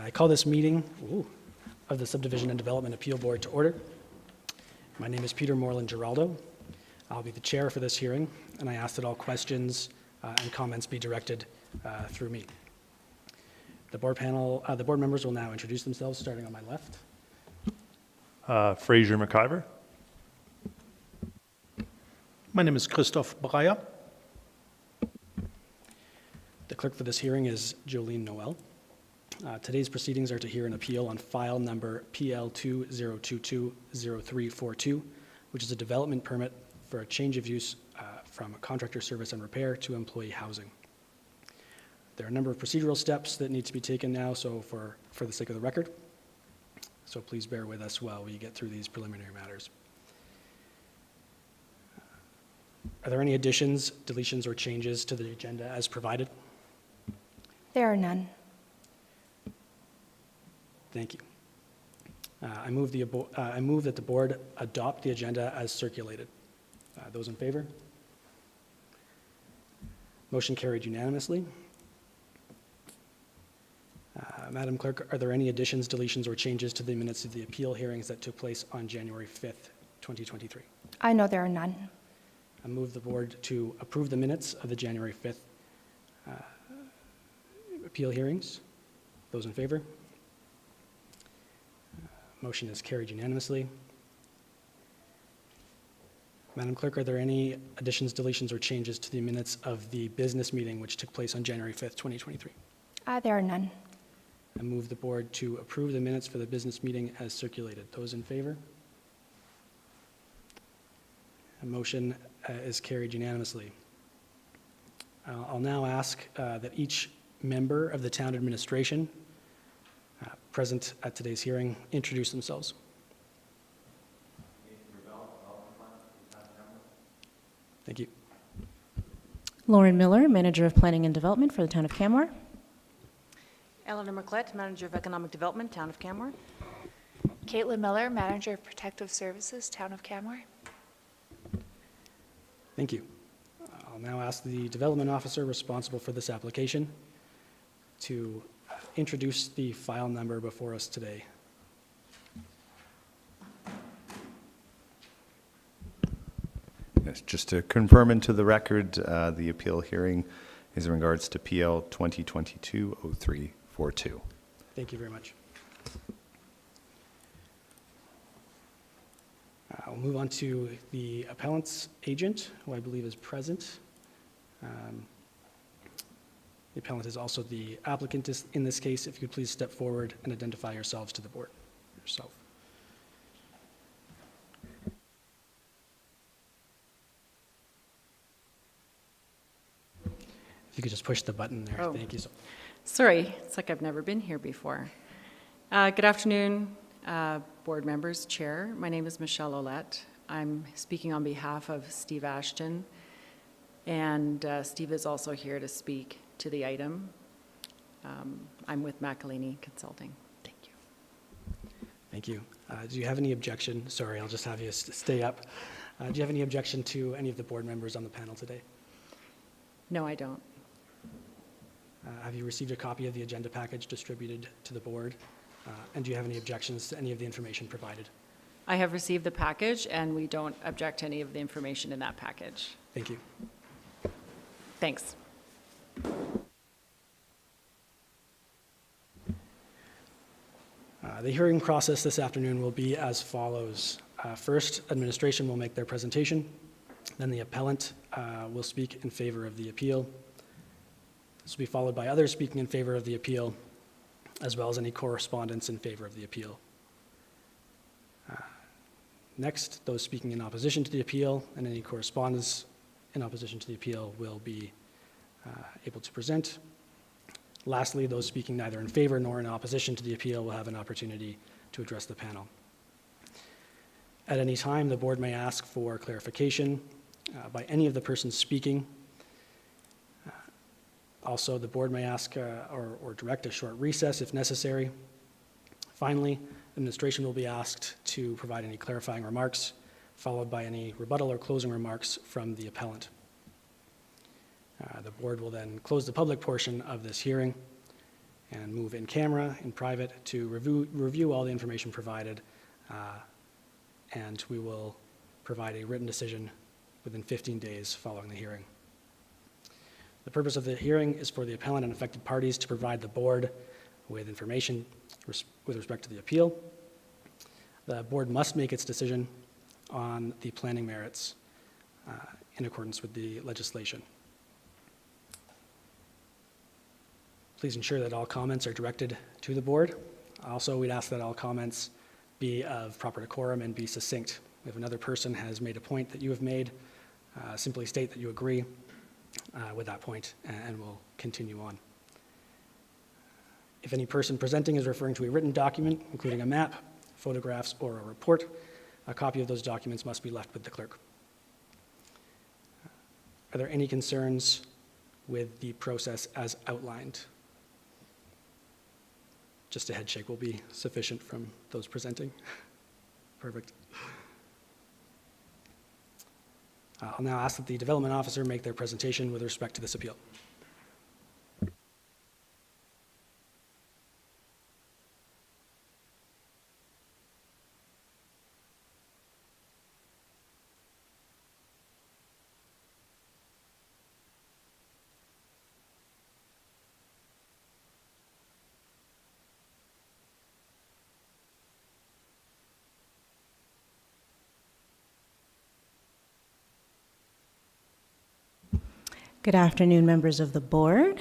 I call this meeting of the Subdivision and Development Appeal Board to order. My name is Peter Moreland Giraldo. I'll be the chair for this hearing, and I ask that all questions and comments be directed through me. The board members will now introduce themselves, starting on my left. Fraser McIver. My name is Christoph Breyer. The clerk for this hearing is Jolene Noel. Today's proceedings are to hear an appeal on file number PL20220342, which is a development permit for a change of use from contractor service and repair to employee housing. There are a number of procedural steps that need to be taken now, so for the sake of the record. So please bear with us while we get through these preliminary matters. Are there any additions, deletions, or changes to the agenda as provided? There are none. Thank you. I move that the board adopt the agenda as circulated. Those in favor? Motion carried unanimously. Madam Clerk, are there any additions, deletions, or changes to the minutes of the appeal hearings that took place on January 5th, 2023? I know there are none. I move the board to approve the minutes of the January 5th appeal hearings. Those in favor? Motion is carried unanimously. Madam Clerk, are there any additions, deletions, or changes to the minutes of the business meeting which took place on January 5th, 2023? There are none. I move the board to approve the minutes for the business meeting as circulated. Those in favor? A motion is carried unanimously. I'll now ask that each member of the town administration present at today's hearing introduce themselves. Thank you. Lauren Miller, Manager of Planning and Development for the Town of Canmore. Eleanor McLett, Manager of Economic Development, Town of Canmore. Caitlin Miller, Manager of Protective Services, Town of Canmore. Thank you. I'll now ask the development officer responsible for this application to introduce the file number before us today. Yes, just to confirm into the record, the appeal hearing is in regards to PL 2022-0342. Thank you very much. I'll move on to the appellant's agent, who I believe is present. The appellant is also the applicant in this case. If you could please step forward and identify yourselves to the board. Yourself. If you could just push the button there. Oh. Thank you. Sorry, it's like I've never been here before. Good afternoon, board members, chair. My name is Michelle Ouellette. I'm speaking on behalf of Steve Ashton, and Steve is also here to speak to the item. I'm with McElhaney Consulting. Thank you. Thank you. Do you have any objection? Sorry, I'll just have you stay up. Do you have any objection to any of the board members on the panel today? No, I don't. Have you received a copy of the agenda package distributed to the board? And do you have any objections to any of the information provided? I have received the package, and we don't object to any of the information in that package. Thank you. Thanks. The hearing process this afternoon will be as follows. First, administration will make their presentation. Then the appellant will speak in favor of the appeal. This will be followed by others speaking in favor of the appeal, as well as any correspondence in favor of the appeal. Next, those speaking in opposition to the appeal and any correspondence in opposition to the appeal will be able to present. Lastly, those speaking neither in favor nor in opposition to the appeal will have an opportunity to address the panel. At any time, the board may ask for clarification by any of the persons speaking. Also, the board may ask or direct a short recess if necessary. Finally, administration will be asked to provide any clarifying remarks, followed by any rebuttal or closing remarks from the appellant. The board will then close the public portion of this hearing, and move in camera, in private, to review all the information provided, and we will provide a written decision within 15 days following the hearing. The purpose of the hearing is for the appellant and affected parties to provide the board with information with respect to the appeal. The board must make its decision on the planning merits in accordance with the legislation. Please ensure that all comments are directed to the board. Also, we'd ask that all comments be of proper decorum and be succinct. If another person has made a point that you have made, simply state that you agree with that point, and we'll continue on. If any person presenting is referring to a written document, including a map, photographs, or a report, a copy of those documents must be left with the clerk. Are there any concerns with the process as outlined? Just a head shake will be sufficient from those presenting. Perfect. I'll now ask that the development officer make their presentation with respect to this appeal. Good afternoon, members of the board.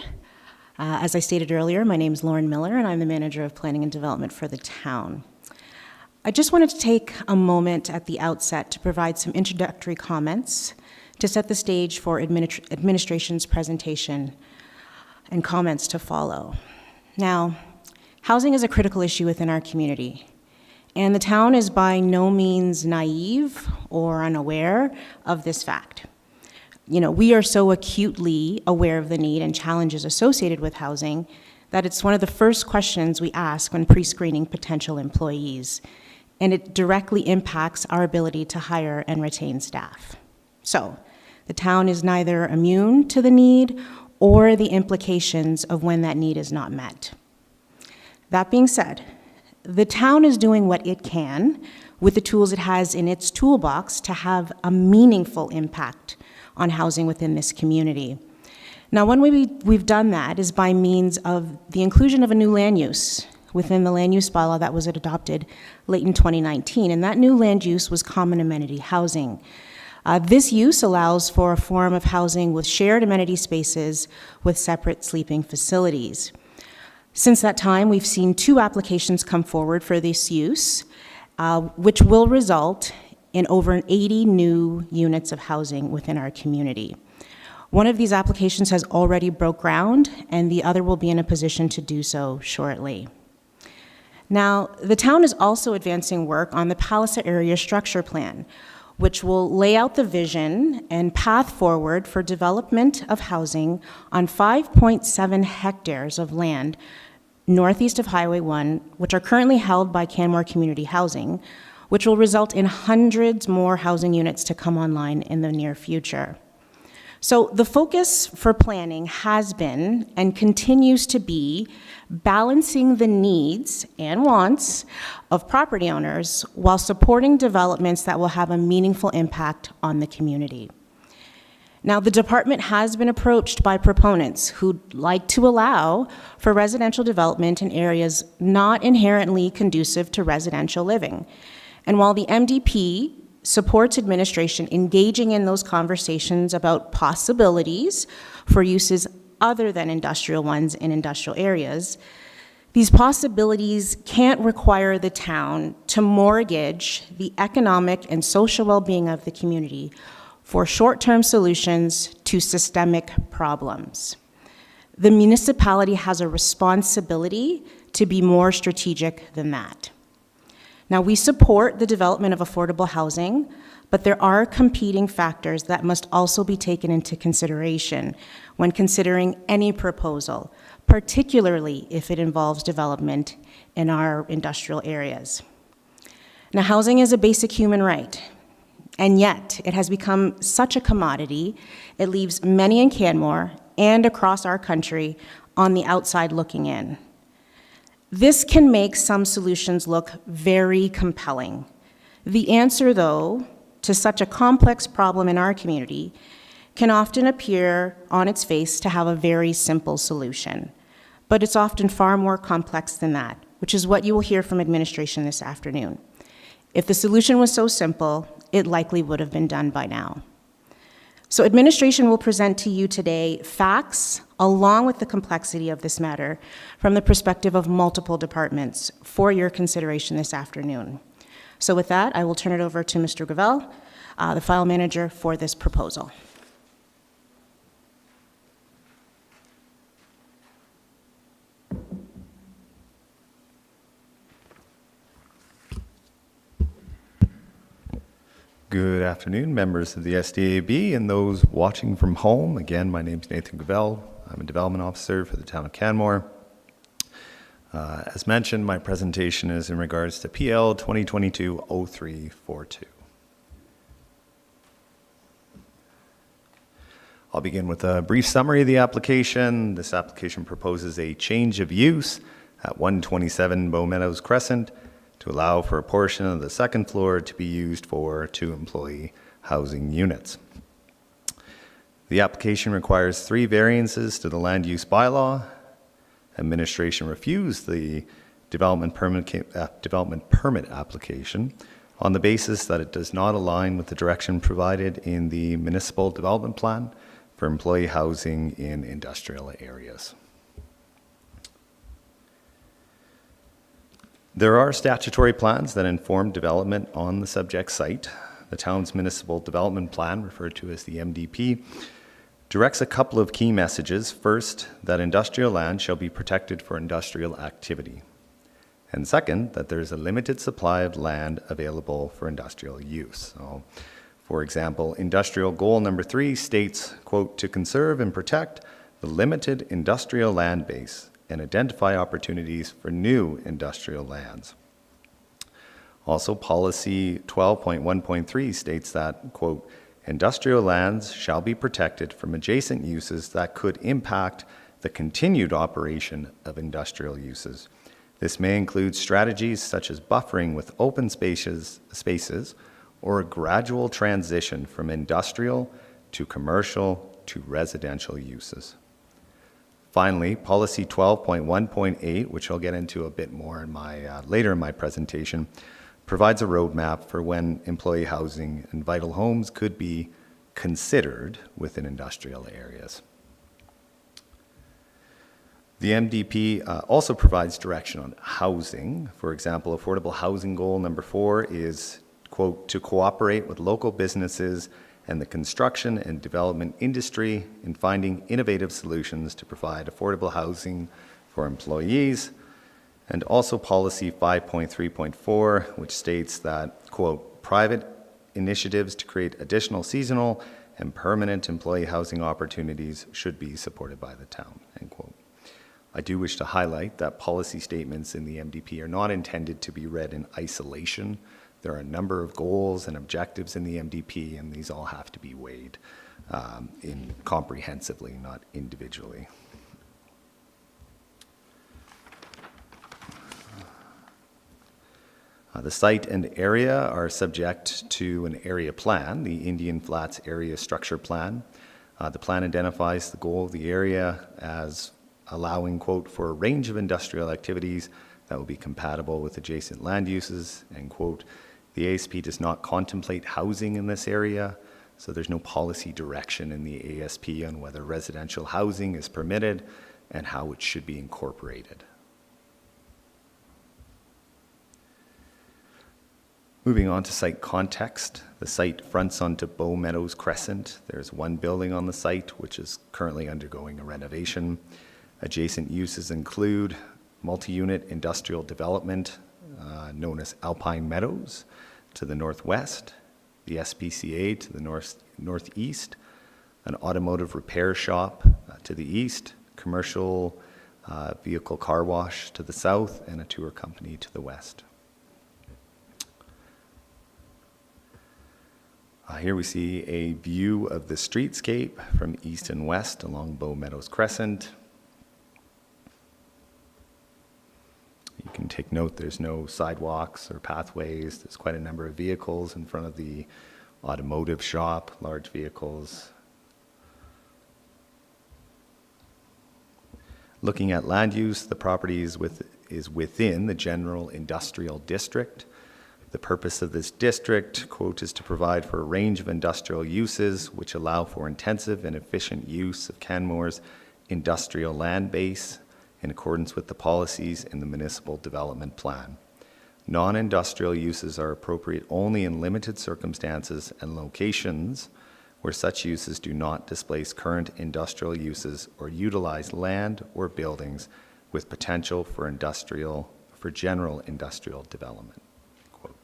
As I stated earlier, my name is Lauren Miller, and I'm the manager of planning and development for the town. I just wanted to take a moment at the outset to provide some introductory comments to set the stage for administration's presentation and comments to follow. Now, housing is a critical issue within our community, and the town is by no means naive or unaware of this fact. We are so acutely aware of the need and challenges associated with housing that it's one of the first questions we ask when pre-screening potential employees, and it directly impacts our ability to hire and retain staff. So, the town is neither immune to the need or the implications of when that need is not met. That being said, the town is doing what it can with the tools it has in its toolbox to have a meaningful impact on housing within this community. Now, one way we've done that is by means of the inclusion of a new land use within the land use bylaw that was adopted late in 2019, and that new land use was common amenity housing. This use allows for a form of housing with shared amenity spaces with separate sleeping facilities. Since that time, we've seen 2 applications come forward for this use, which will result in over 80 new units of housing within our community. One of these applications has already broke ground, and the other will be in a position to do so shortly. Now, the town is also advancing work on the Palliser Area Structure Plan, which will lay out the vision and path forward for development of housing on 5.7 hectares of land northeast of Highway 1, which are currently held by Canmore Community Housing, which will result in hundreds more housing units to come online in the near future. So the focus for planning has been and continues to be balancing the needs and wants of property owners while supporting developments that will have a meaningful impact on the community. Now, the department has been approached by proponents who'd like to allow for residential development in areas not inherently conducive to residential living. And while the MDP supports administration engaging in those conversations about possibilities for uses other than industrial ones in industrial areas, these possibilities can't require the town to mortgage the economic and social well-being of the community for short-term solutions to systemic problems. The municipality has a responsibility to be more strategic than that. Now, we support the development of affordable housing, but there are competing factors that must also be taken into consideration when considering any proposal, particularly if it involves development in our industrial areas. Now, housing is a basic human right, and yet it has become such a commodity, it leaves many in Canmore and across our country on the outside looking in. This can make some solutions look very compelling. The answer, though, to such a complex problem in our community can often appear on its face to have a very simple solution. But it's often far more complex than that, which is what you will hear from administration this afternoon. If the solution was so simple, it likely would have been done by now. So administration will present to you today facts along with the complexity of this matter from the perspective of multiple departments for your consideration this afternoon. So with that, I will turn it over to Mr. Gravel, the file manager for this proposal. Good afternoon, members of the SDAB and those watching from home. Again, my name is Nathan Gravel. I'm a development officer for the town of Canmore. As mentioned, my presentation is in regards to PL 2022-0342. I'll begin with a brief summary of the application. This application proposes a change of use at 127 Bow Meadows Crescent to allow for a portion of the second floor to be used for 2 employee housing units. The application requires 3 variances to the land use bylaw. Administration refused the development permit application on the basis that it does not align with the direction provided in the municipal development plan for employee housing in industrial areas. There are statutory plans that inform development on the subject site. The town's municipal development plan, referred to as the MDP, directs a couple of key messages. First, that industrial land shall be protected for industrial activity. And second, that there is a limited supply of land available for industrial use. So, for example, industrial goal number 3 states, quote, to conserve and protect the limited industrial land base and identify opportunities for new industrial lands. Also, policy 12.1.3 states that, quote, industrial lands shall be protected from adjacent uses that could impact the continued operation of industrial uses. This may include strategies such as buffering with open spaces or a gradual transition from industrial to commercial to residential uses. Finally, policy 12.1.8, which I'll get into a bit more in my later in my presentation, provides a roadmap for when employee housing and vital homes could be considered within industrial areas. The MDP also provides direction on housing. For example, affordable housing goal number 4 is, quote, to cooperate with local businesses and the construction and development industry in finding innovative solutions to provide affordable housing for employees. And also policy 5.3.4, which states that, quote, private initiatives to create additional seasonal and permanent employee housing opportunities should be supported by the town, end quote. I do wish to highlight that policy statements in the MDP are not intended to be read in isolation. There are a number of goals and objectives in the MDP, and these all have to be weighed comprehensively, not individually. The site and area are subject to an area plan, the Indian Flats Area Structure Plan. The plan identifies the goal of the area as allowing, quote, for a range of industrial activities that will be compatible with adjacent land uses, end quote. The ASP does not contemplate housing in this area, so there's no policy direction in the ASP on whether residential housing is permitted and how it should be incorporated. Moving on to site context, the site fronts onto Bow Meadows Crescent. There's one building on the site which is currently undergoing a renovation. Adjacent uses include multi-unit industrial development known as Alpine Meadows to the northwest, the SPCA to the northeast, an automotive repair shop to the east, commercial vehicle car wash to the south, and a tour company to the west. Here we see a view of the streetscape from east and west along Bow Meadows Crescent. Take note, there's no sidewalks or pathways. There's quite a number of vehicles in front of the automotive shop, large vehicles. Looking at land use, the property is within the general industrial district. The purpose of this district, quote, is to provide for a range of industrial uses which allow for intensive and efficient use of Canmore's industrial land base in accordance with the policies in the municipal development plan. Non-industrial uses are appropriate only in limited circumstances and locations where such uses do not displace current industrial uses or utilize land or buildings with potential for general industrial development. Quote.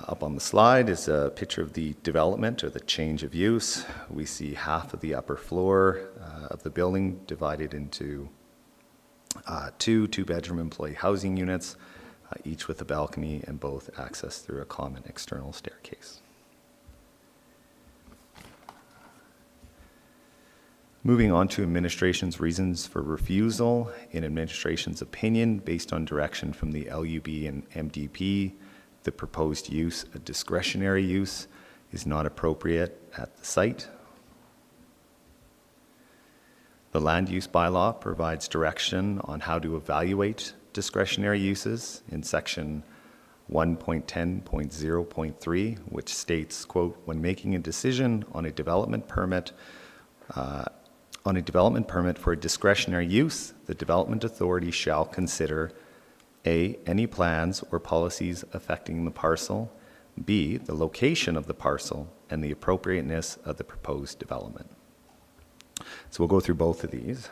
Up on the slide is a picture of the development or the change of use. We see half of the upper floor of the building divided into two-bedroom employee housing units, each with a balcony and both accessed through a common external staircase. Moving on to administration's reasons for refusal. In administration's opinion, based on direction from the LUB and MDP, the proposed use, a discretionary use, is not appropriate at the site. The land use bylaw provides direction on how to evaluate discretionary uses in section 1.10.0.3, which states, quote, when making a decision on a development permit for a discretionary use, the development authority shall consider A, any plans or policies affecting the parcel, B, the location of the parcel, and the appropriateness of the proposed development. So we'll go through both of these.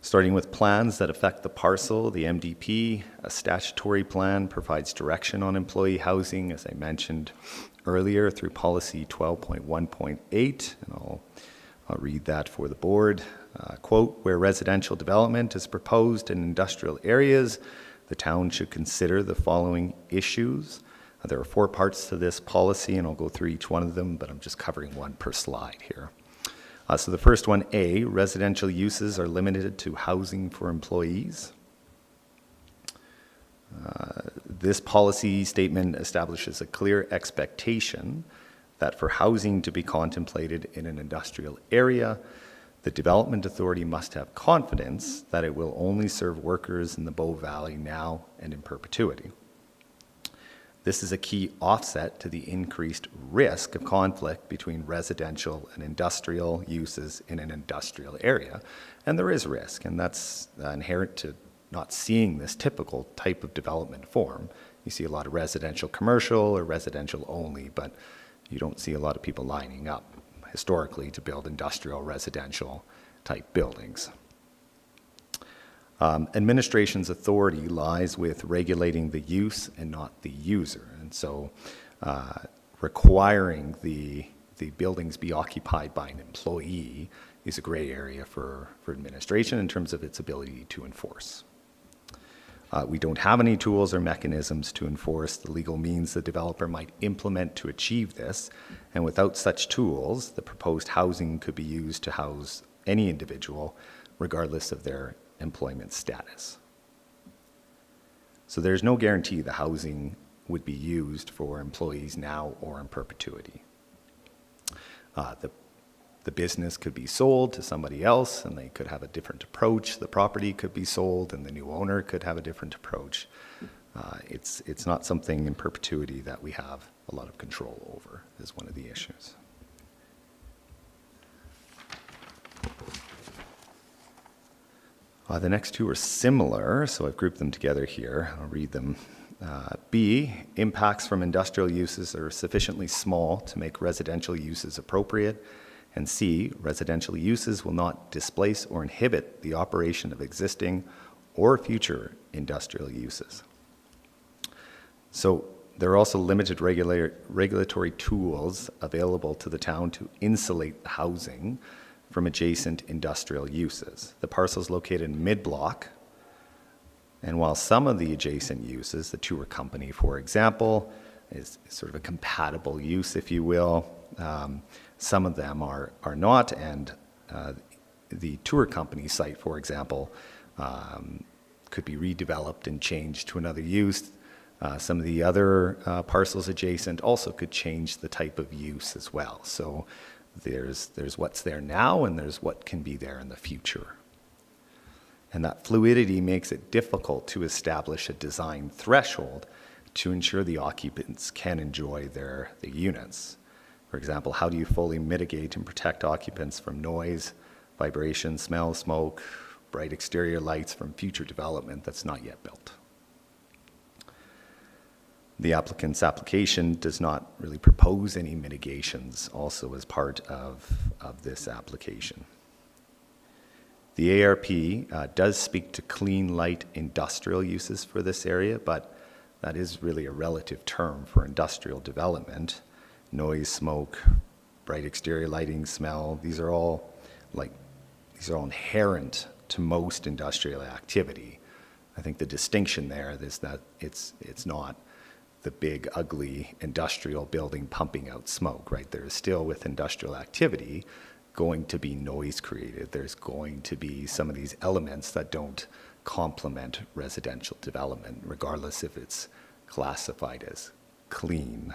Starting with plans that affect the parcel, the MDP, a statutory plan provides direction on employee housing, as I mentioned earlier, through policy 12.1.8, and I'll read that for the board. Quote, where residential development is proposed in industrial areas, the town should consider the following issues. There are 4 parts to this policy, and I'll go through each one of them, but I'm just covering one per slide here. So the first one, A, residential uses are limited to housing for employees. This policy statement establishes a clear expectation that for housing to be contemplated in an industrial area, the development authority must have confidence that it will only serve workers in the Bow Valley now and in perpetuity. This is a key offset to the increased risk of conflict between residential and industrial uses in an industrial area. And there is risk, and that's inherent to not seeing this typical type of development form. You see a lot of residential commercial or residential only, but you don't see a lot of people lining up historically to build industrial residential type buildings. Administration's authority lies with regulating the use and not the user. And so requiring the buildings be occupied by an employee is a gray area for administration in terms of its ability to enforce. We don't have any tools or mechanisms to enforce the legal means the developer might implement to achieve this, and without such tools, the proposed housing could be used to house any individual, regardless of their employment status. So there's no guarantee the housing would be used for employees now or in perpetuity. The business could be sold to somebody else and they could have a different approach. The property could be sold and the new owner could have a different approach. It's not something in perpetuity that we have a lot of control over, is one of the issues. The next two are similar, so I've grouped them together here. I'll read them. B, impacts from industrial uses are sufficiently small to make residential uses appropriate. And C, residential uses will not displace or inhibit the operation of existing or future industrial uses. So there are also limited regulatory tools available to the town to insulate the housing from adjacent industrial uses. The parcel is located in mid-block, and while some of the adjacent uses, the tour company, for example, is sort of a compatible use, if you will, some of them are not, and the tour company site, for example, could be redeveloped and changed to another use. Some of the other parcels adjacent also could change the type of use as well. So there's what's there now and there's what can be there in the future. And that fluidity makes it difficult to establish a design threshold to ensure the occupants can enjoy their units. For example, how do you fully mitigate and protect occupants from noise, vibration, smell, smoke, bright exterior lights from future development that's not yet built? The applicant's application does not really propose any mitigations also as part of this application. The ARP does speak to clean light industrial uses for this area, but that is really a relative term for industrial development. Noise, smoke, bright exterior lighting, smell, these are all inherent to most industrial activity. I think the distinction there is that it's not the big, ugly industrial building pumping out smoke, right? There is still, with industrial activity, going to be noise created. There's going to be some of these elements that don't complement residential development, regardless if it's classified as clean,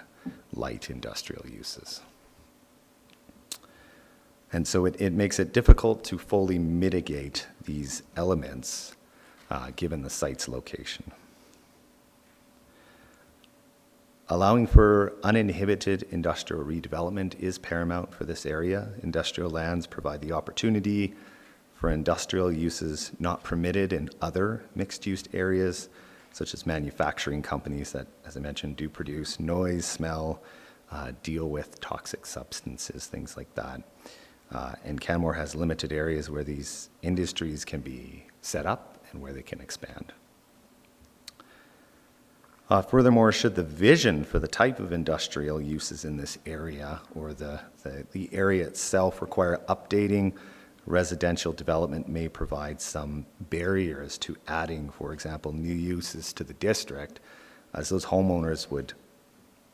light industrial uses. And so it makes it difficult to fully mitigate these elements given the site's location. Allowing for uninhibited industrial redevelopment is paramount for this area. Industrial lands provide the opportunity for industrial uses not permitted in other mixed-use areas, such as manufacturing companies that, as I mentioned, do produce noise, smell, deal with toxic substances, things like that. And Canmore has limited areas where these industries can be set up and where they can expand. Furthermore, should the vision for the type of industrial uses in this area or the area itself require updating, residential development may provide some barriers to adding, for example, new uses to the district, as those homeowners would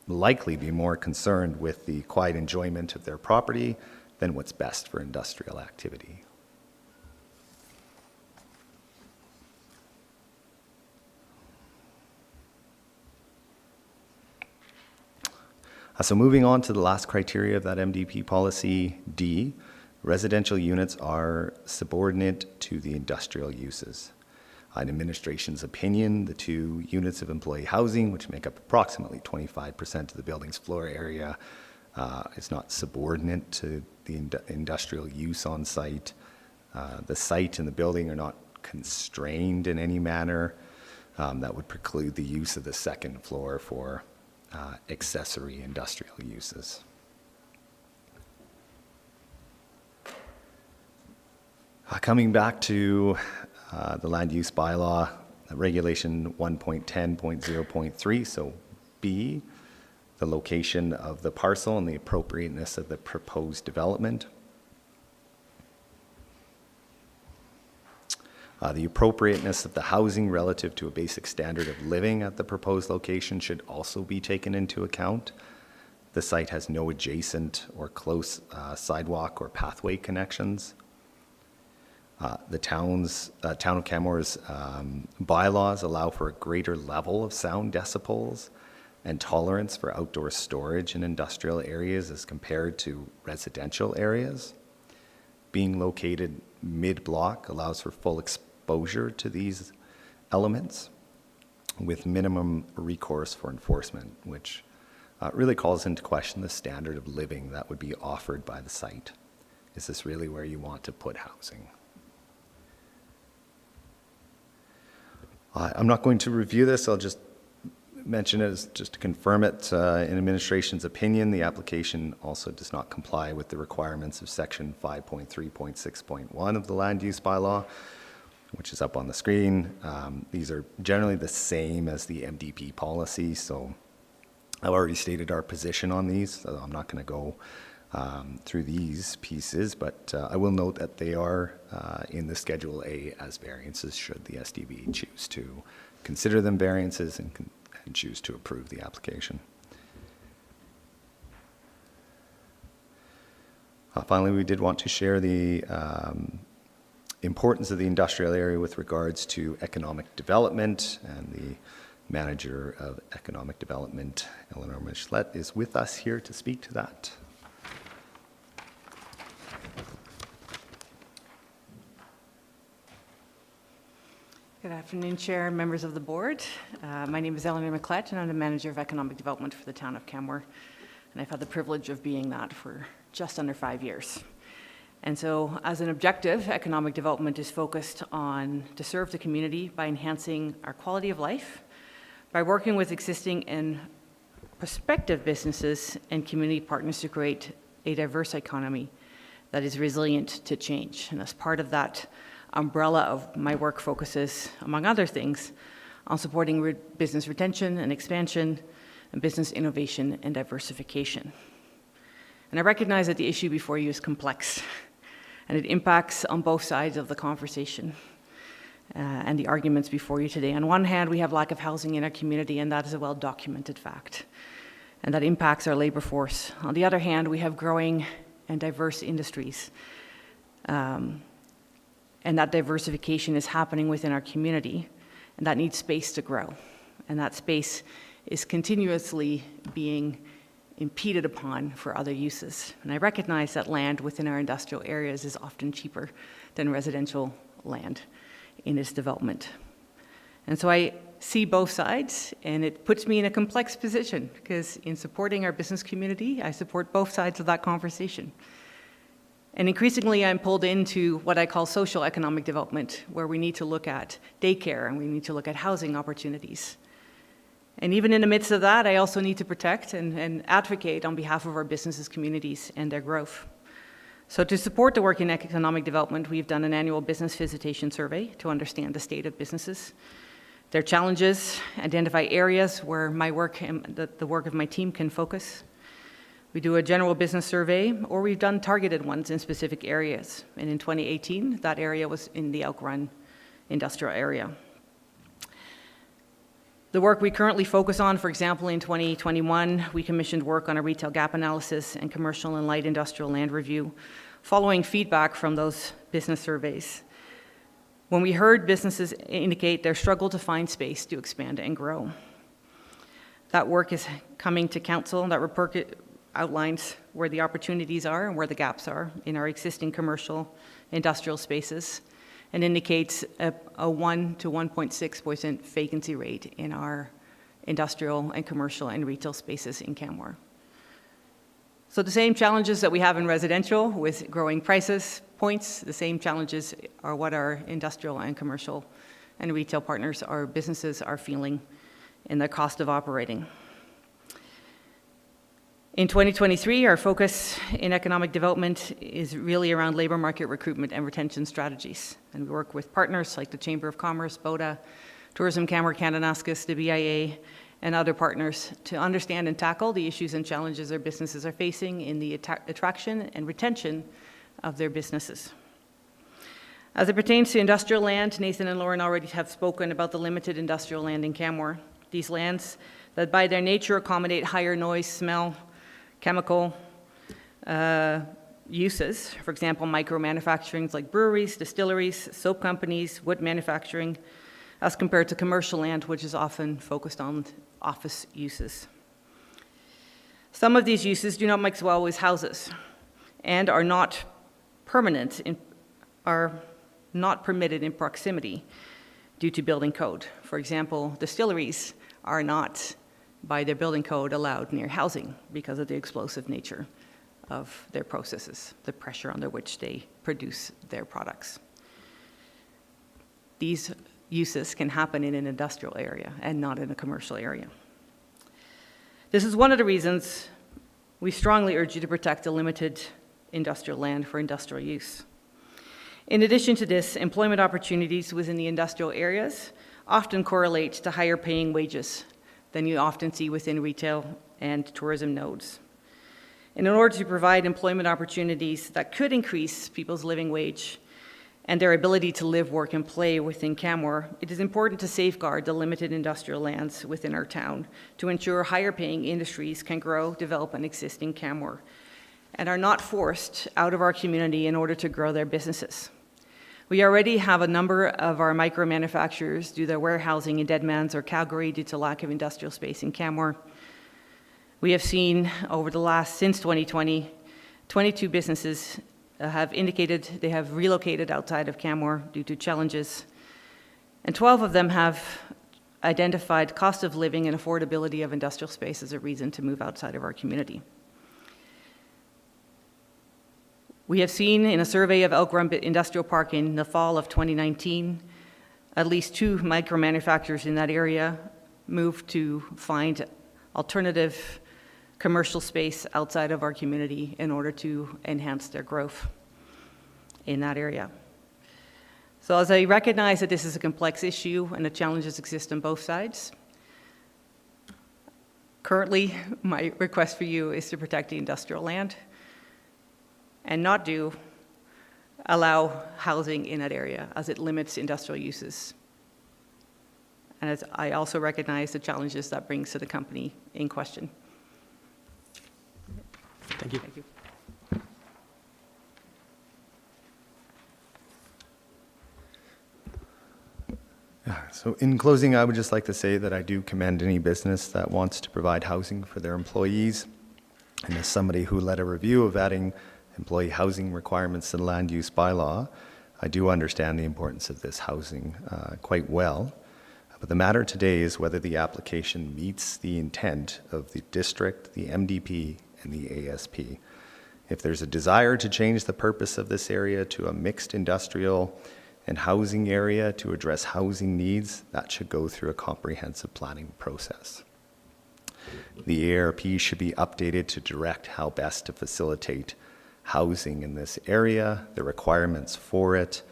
likely be more concerned with the quiet enjoyment of their property than what's best for industrial activity. So moving on to the last criteria of that MDP policy, D, residential units are subordinate to the industrial uses. In administration's opinion, the two units of employee housing, which make up approximately 25% of the building's floor area, is not subordinate to the industrial use on site. The site and the building are not constrained in any manner. That would preclude the use of the second floor for accessory industrial uses. Coming back to the land use bylaw, regulation 1.10.0.3, so B, the location of the parcel and the appropriateness of the proposed development. The appropriateness of the housing relative to a basic standard of living at the proposed location should also be taken into account. The site has no adjacent or close sidewalk or pathway connections. The town of Canmore's bylaws allow for a greater level of sound decibels and tolerance for outdoor storage in industrial areas as compared to residential areas. Being located mid-block allows for full exposure to these elements with minimum recourse for enforcement, which really calls into question the standard of living that would be offered by the site. Is this really where you want to put housing? I'm not going to review this. I'll just mention it just to confirm it. In administration's opinion, the application also does not comply with the requirements of section 5.3.6.1 of the land use bylaw, which is up on the screen. These are generally the same as the MDP policy, so I've already stated our position on these, so I'm not going to go through these pieces, but I will note that they are in the Schedule A as variances should the SDB choose to consider them variances and choose to approve the application. Finally, we did want to share the importance of the industrial area with regards to economic development, and the Manager of Economic Development, Eleanor Michelet, is with us here to speak to that. Good afternoon, Chair and members of the board. My name is Eleanor Michelet, and I'm the Manager of Economic Development for the town of Canmore. And I've had the privilege of being that for just under 5 years. And so, as an objective, economic development is focused on to serve the community by enhancing our quality of life, by working with existing and prospective businesses and community partners to create a diverse economy that is resilient to change. And as part of that umbrella of my work focuses, among other things, on supporting business retention and expansion, and business innovation and diversification. And I recognize that the issue before you is complex, and it impacts on both sides of the conversation and the arguments before you today. On one hand, we have lack of housing in our community, and that is a well-documented fact, and that impacts our labor force. On the other hand, we have growing and diverse industries, and that diversification is happening within our community, and that needs space to grow, and that space is continuously being impeded upon for other uses. And I recognize that land within our industrial areas is often cheaper than residential land in its development. And so I see both sides, and it puts me in a complex position, because in supporting our business community, I support both sides of that conversation. And increasingly, I'm pulled into what I call social economic development, where we need to look at daycare and we need to look at housing opportunities. And even in the midst of that, I also need to protect and advocate on behalf of our businesses, communities, and their growth. So to support the work in economic development, we've done an annual business visitation survey to understand the state of businesses, their challenges, identify areas where my work and the work of my team can focus. We do a general business survey, or we've done targeted ones in specific areas. And in 2018, that area was in the Elk Run industrial area. The work we currently focus on, for example, in 2021, we commissioned work on a retail gap analysis and commercial and light industrial land review, following feedback from those business surveys. When we heard businesses indicate their struggle to find space to expand and grow. That work is coming to council. That report outlines where the opportunities are and where the gaps are in our existing commercial industrial spaces, and indicates a 1 to 1.6% vacancy rate in our industrial and commercial and retail spaces in Canmore. So the same challenges that we have in residential with growing prices points, the same challenges are what our industrial and commercial and retail partners, our businesses, are feeling in the cost of operating. In 2023, our focus in economic development is really around labor market recruitment and retention strategies. And we work with partners like the Chamber of Commerce, BODA, Tourism Canmore, Kananaskis, the BIA, and other partners to understand and tackle the issues and challenges our businesses are facing in the attraction and retention of their businesses. As it pertains to industrial land, Nathan and Lauren already have spoken about the limited industrial land in Canmore. These lands that by their nature accommodate higher noise, smell, chemical uses, for example, micro-manufacturing like breweries, distilleries, soap companies, wood manufacturing, as compared to commercial land, which is often focused on office uses. Some of these uses do not mix well with houses and are not permitted in proximity due to building code. For example, distilleries are not, by their building code, allowed near housing because of the explosive nature of their processes, the pressure under which they produce their products. These uses can happen in an industrial area and not in a commercial area. This is one of the reasons we strongly urge you to protect the limited industrial land for industrial use. In addition to this, employment opportunities within the industrial areas often correlate to higher paying wages than you often see within retail and tourism nodes. And in order to provide employment opportunities that could increase people's living wage and their ability to live, work, and play within Canmore, it is important to safeguard the limited industrial lands within our town to ensure higher paying industries can grow, develop, and exist in Canmore, and are not forced out of our community in order to grow their businesses. We already have a number of our micro manufacturers do their warehousing in Deadmans or Calgary due to lack of industrial space in Canmore. We have seen since 2020, 22 businesses have indicated they have relocated outside of Canmore due to challenges, and 12 of them have identified cost of living and affordability of industrial space as a reason to move outside of our community. We have seen in a survey of Elk Run Industrial Park in the fall of 2019, at least 2 micro manufacturers in that area moved to find alternative commercial space outside of our community in order to enhance their growth in that area. So as I recognize that this is a complex issue and the challenges exist on both sides, currently my request for you is to protect the industrial land and not allow housing in that area as it limits industrial uses. And as I also recognize the challenges that brings to the company in question. Thank you. Thank you. So in closing, I would just like to say that I do commend any business that wants to provide housing for their employees. And as somebody who led a review of adding employee housing requirements to the land use bylaw, I do understand the importance of this housing quite well. But the matter today is whether the application meets the intent of the district, the MDP, and the ASP. If there's a desire to change the purpose of this area to a mixed industrial and housing area to address housing needs, that should go through a comprehensive planning process. The ARP should be updated to direct how best to facilitate housing in this area, the requirements for it,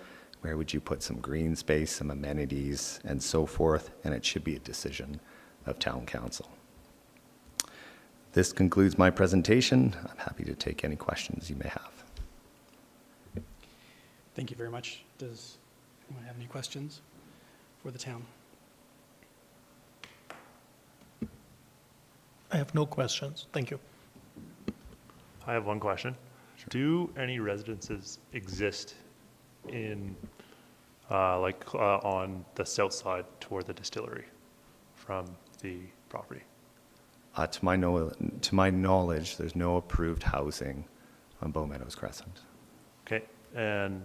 where would you put some green space, some amenities, and so forth, and it should be a decision of Town Council. This concludes my presentation. I'm happy to take any questions you may have. Thank you very much. Does anyone have any questions for the town? I have no questions. Thank you. I have one question. Sure. Do any residences exist in, on the south side toward the distillery from the property? To my knowledge, there's no approved housing on Bow Meadows Crescent. Okay, and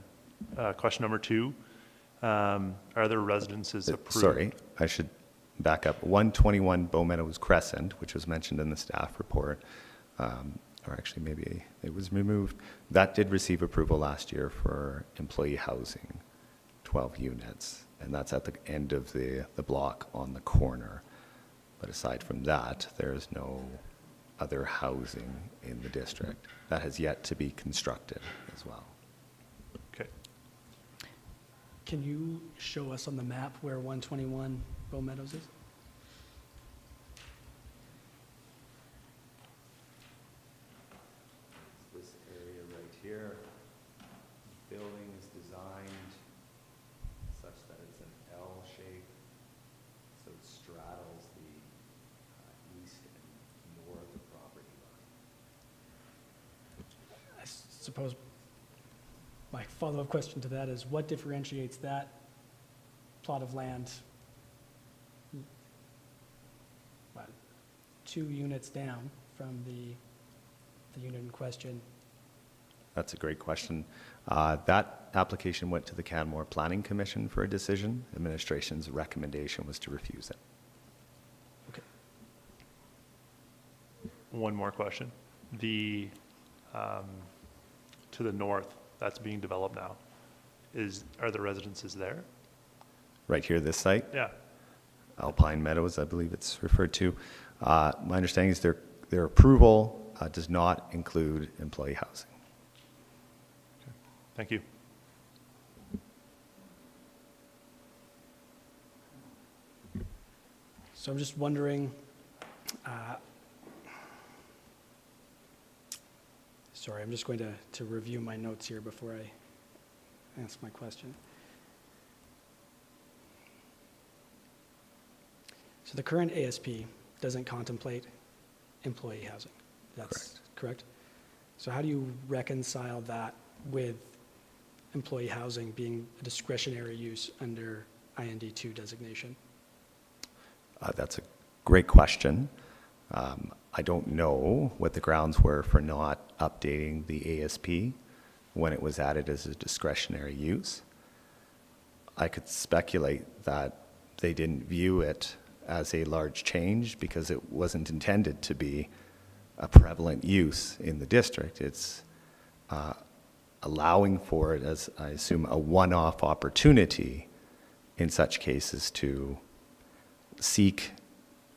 question number 2, are there residences approved? Sorry, I should back up. 121 Bow Meadows Crescent, which was mentioned in the staff report, or actually maybe it was removed, that did receive approval last year for employee housing, 12 units, and that's at the end of the block on the corner. But aside from that, there's no other housing in the district. That has yet to be constructed as well. Okay. Can you show us on the map where 121 Bow Meadows is? This area right here, building is designed such that it's an L shape, so it straddles the east and north property line. I suppose my follow-up question to that is, what differentiates that plot of land 2 units down from the unit in question? That's a great question. That application went to the Canmore Planning Commission for a decision. Administration's recommendation was to refuse it. Okay. One more question. The to the north that's being developed now, are there residences there? Right here, this site? Yeah. Alpine Meadows, I believe it's referred to. My understanding is their approval does not include employee housing. Okay. Thank you. So I'm just wondering, sorry, I'm just going to review my notes here before I ask my question. So the current ASP doesn't contemplate employee housing. That's correct? So how do you reconcile that with employee housing being a discretionary use under IND2 designation? That's a great question. I don't know what the grounds were for not updating the ASP when it was added as a discretionary use. I could speculate that they didn't view it as a large change because it wasn't intended to be a prevalent use in the district. It's allowing for it as, I assume, a one-off opportunity in such cases to seek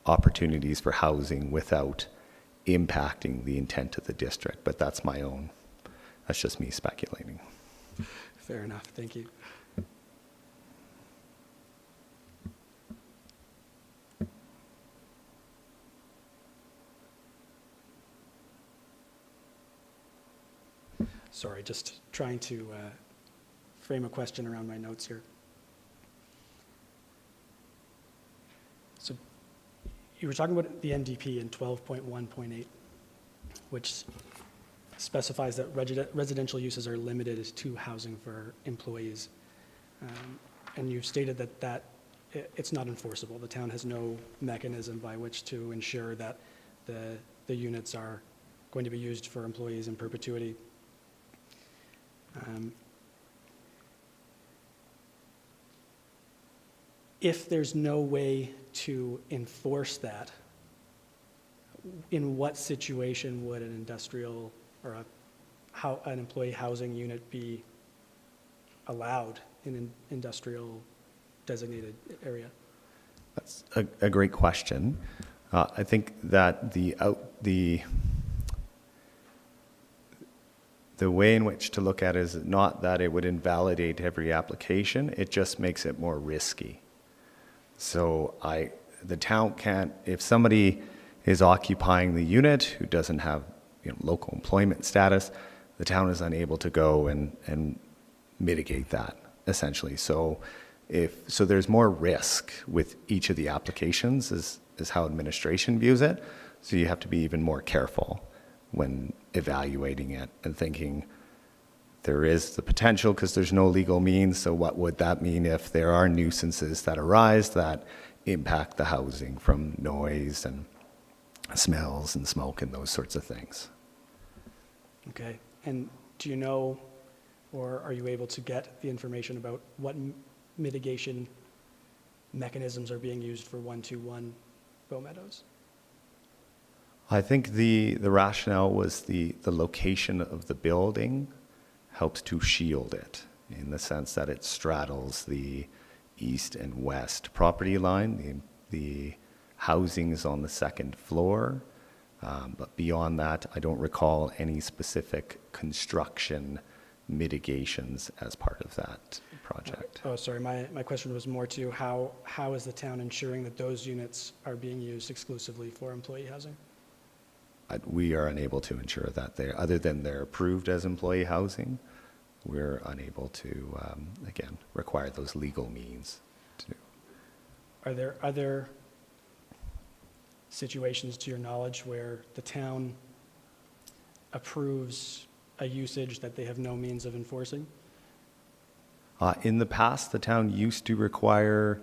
opportunities for housing without impacting the intent of the district. But that's just me speculating. Fair enough, thank you. Sorry, just trying to frame a question around my notes here. So you were talking about the NDP in 12.1.8, which specifies that residential uses are limited to housing for employees. And you've stated that it's not enforceable. The town has no mechanism by which to ensure that the units are going to be used for employees in perpetuity. If there's no way to enforce that, in what situation would an industrial or an employee housing unit be allowed in an industrial designated area? That's a great question. I think that the way in which to look at it is not that it would invalidate every application, it just makes it more risky. So the town can't, if somebody is occupying the unit who doesn't have local employment status, the town is unable to go and mitigate that, essentially. So there's more risk with each of the applications is how administration views it. So you have to be even more careful when evaluating it and thinking there is the potential because there's no legal means. So what would that mean if there are nuisances that arise that impact the housing from noise and smells and smoke and those sorts of things? Okay, and do you know, or are you able to get the information about what mitigation mechanisms are being used for 121 Bow Meadows? I think the rationale was the location of the building helps to shield it in the sense that it straddles the east and west property line. The housing is on the second floor, but beyond that, I don't recall any specific construction mitigations as part of that project. Oh, sorry, my question was more to how is the town ensuring that those units are being used exclusively for employee housing? We are unable to ensure that other than they're approved as employee housing, we're unable to, again, require those legal means to. Are there other situations, to your knowledge, where the town approves a usage that they have no means of enforcing? In the past, the town used to require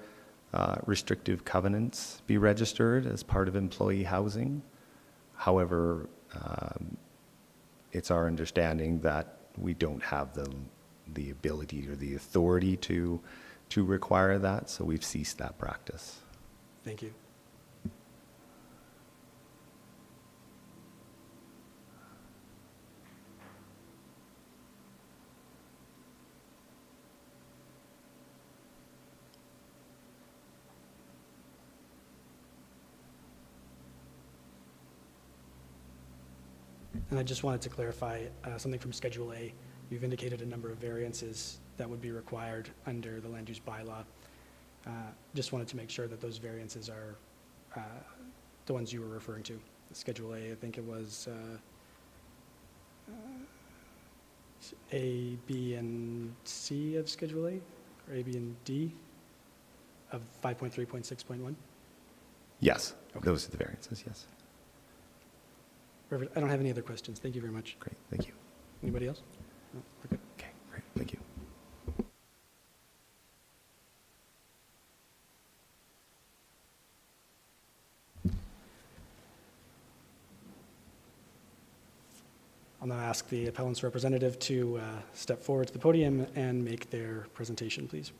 restrictive covenants be registered as part of employee housing. However, it's our understanding that we don't have the ability or the authority to require that, so we've ceased that practice. Thank you. And I just wanted to clarify something from Schedule A. You've indicated a number of variances that would be required under the land use bylaw. Just wanted to make sure that those variances are the ones you were referring to. Schedule A, I think it was A, B, and C of Schedule A, or A, B, and D of 5.3.6.1? Yes, Okay. those are the variances, yes. Perfect. I don't have any other questions. Thank you very much. Great, thank you. Anybody else? No, we're good. Okay, great, thank you. I'll now ask the appellant's representative to step forward to the podium and make their presentation, please.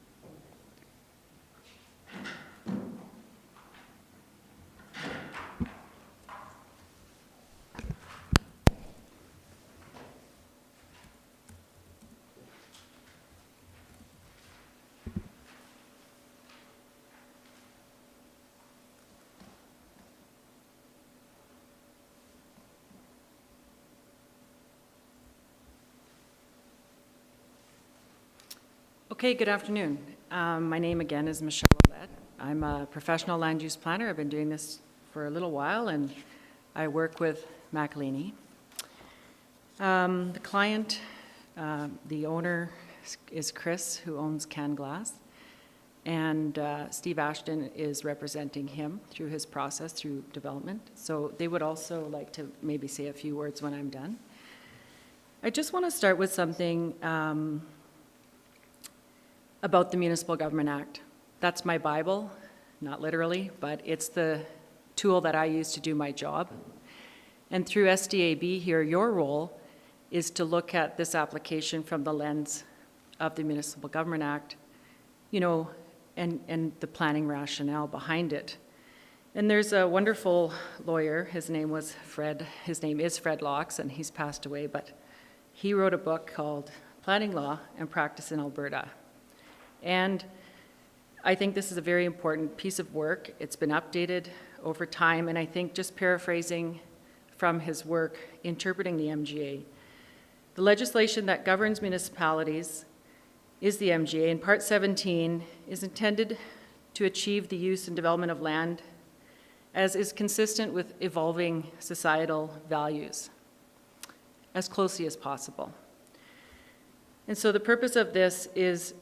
Okay, good afternoon. My name again is Michelle Ouellette. I'm a professional land use planner. I've been doing this for a little while, and I work with McElhaney. The client, the owner is Chris, who owns Can Glass, and Steve Ashton is representing him through his process, through development. So they would also like to maybe say a few words when I'm done. I just want to start with something about the Municipal Government Act. That's my Bible, not literally, but it's the tool that I use to do my job. And through SDAB here, your role is to look at this application from the lens of the Municipal Government Act, you know, and the planning rationale behind it. And there's a wonderful lawyer, his name is Fred Locks, and he's passed away, but he wrote a book called Planning Law and Practice in Alberta. And I think this is a very important piece of work. It's been updated over time, and I think, just paraphrasing from his work, interpreting the MGA, the legislation that governs municipalities is the MGA, and Part 17 is intended to achieve the use and development of land as is consistent with evolving societal values as closely as possible. And so the purpose of this is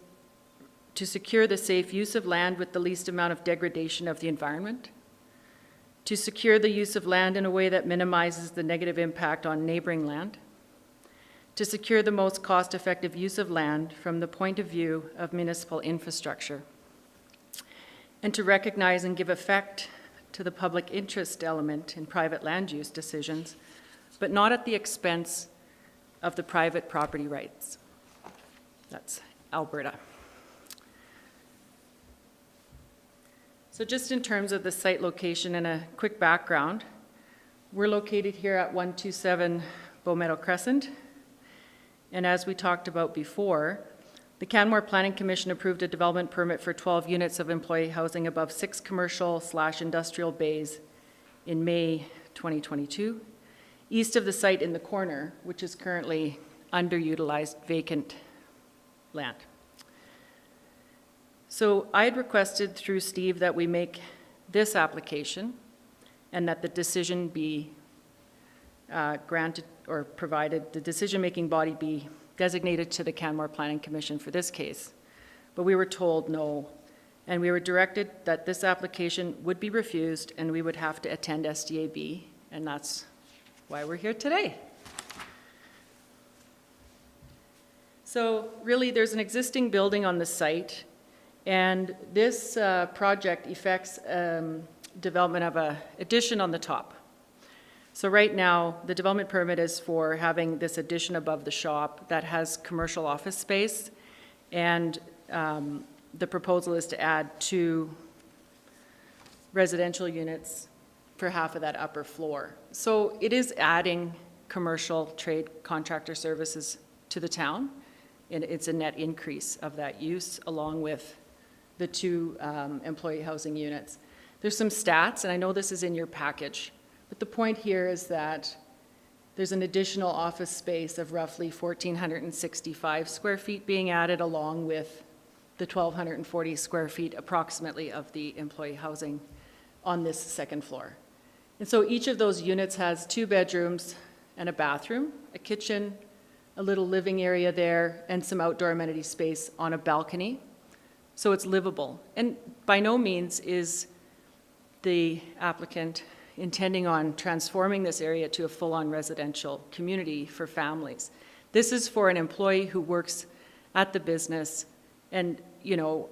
to secure the safe use of land with the least amount of degradation of the environment, to secure the use of land in a way that minimizes the negative impact on neighboring land, to secure the most cost-effective use of land from the point of view of municipal infrastructure, and to recognize and give effect to the public interest element in private land use decisions, but not at the expense of the private property rights. That's Alberta. So just in terms of the site location and a quick background, we're located here at 127 Bow Meadow Crescent. And as we talked about before, the Canmore Planning Commission approved a development permit for 12 units of employee housing above 6 commercial/industrial bays in May 2022, east of the site in the corner, which is currently underutilized vacant land. So I had requested through Steve that we make this application and that the decision be granted or provided, the decision-making body be designated to the Canmore Planning Commission for this case. But we were told no, and we were directed that this application would be refused and we would have to attend SDAB, and that's why we're here today. So really, there's an existing building on the site, and this project effects development of an addition on the top. So right now, the development permit is for having this addition above the shop that has commercial office space, and the proposal is to add 2 residential units for half of that upper floor. So it is adding commercial trade contractor services to the town, and it's a net increase of that use along with the 2 employee housing units. There's some stats, and I know this is in your package, but the point here is that there's an additional office space of roughly 1,465 square feet being added along with the 1,240 square feet approximately of the employee housing on this second floor. And so each of those units has 2 bedrooms and a bathroom, a kitchen, a little living area there, and some outdoor amenity space on a balcony. So it's livable. And by no means is the applicant intending on transforming this area to a full-on residential community for families. This is for an employee who works at the business and,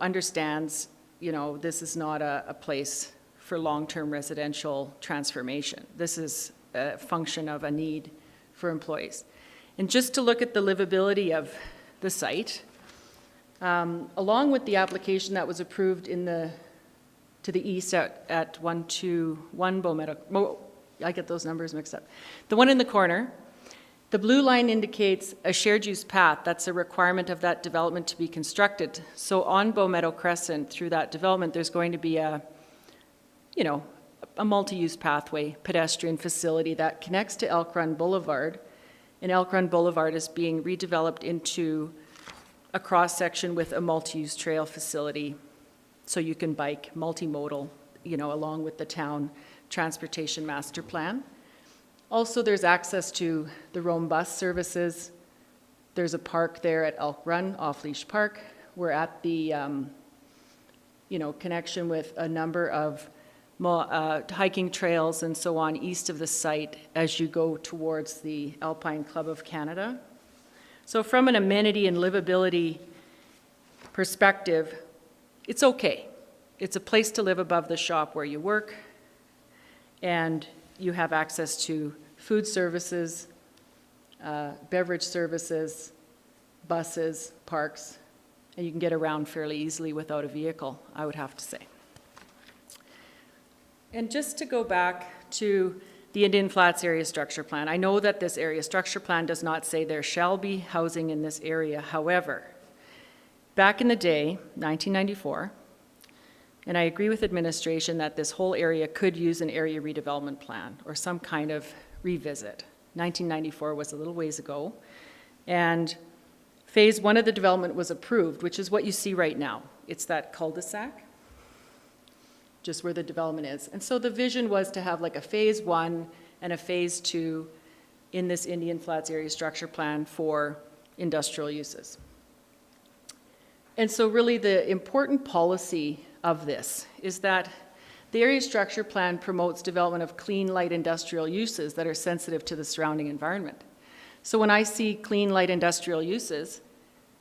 understands, this is not a place for long-term residential transformation. This is a function of a need for employees. And just to look at the livability of the site, along with the application that was approved to the east at 121 Bow Meadow, I get those numbers mixed up. The one in the corner, the blue line indicates a shared use path. That's a requirement of that development to be constructed. So on Bow Meadow Crescent, through that development, there's going to be a multi-use pathway, pedestrian facility that connects to Elk Run Boulevard. And Elk Run Boulevard is being redeveloped into a cross-section with a multi-use trail facility, so you can bike multimodal, along with the town transportation master plan. Also, there's access to the Rome bus services. There's a park there at Elk Run, Off-Leash Park. We're at the, connection with a number of hiking trails and so on east of the site as you go towards the Alpine Club of Canada. So from an amenity and livability perspective, it's okay. It's a place to live above the shop where you work, and you have access to food services, beverage services, buses, parks, and you can get around fairly easily without a vehicle, I would have to say. And just to go back to the Indian Flats Area Structure Plan, I know that this area structure plan does not say there shall be housing in this area. However, back in the day, 1994, and I agree with administration that this whole area could use an area redevelopment plan or some kind of revisit. 1994 was a little ways ago. And phase 1 of the development was approved, which is what you see right now. It's that cul-de-sac, just where the development is. And so the vision was to have like a phase 1 and a phase 2 in this Indian Flats Area Structure Plan for industrial uses. And so really the important policy of this is that the area structure plan promotes development of clean, light industrial uses that are sensitive to the surrounding environment. So when I see clean, light industrial uses,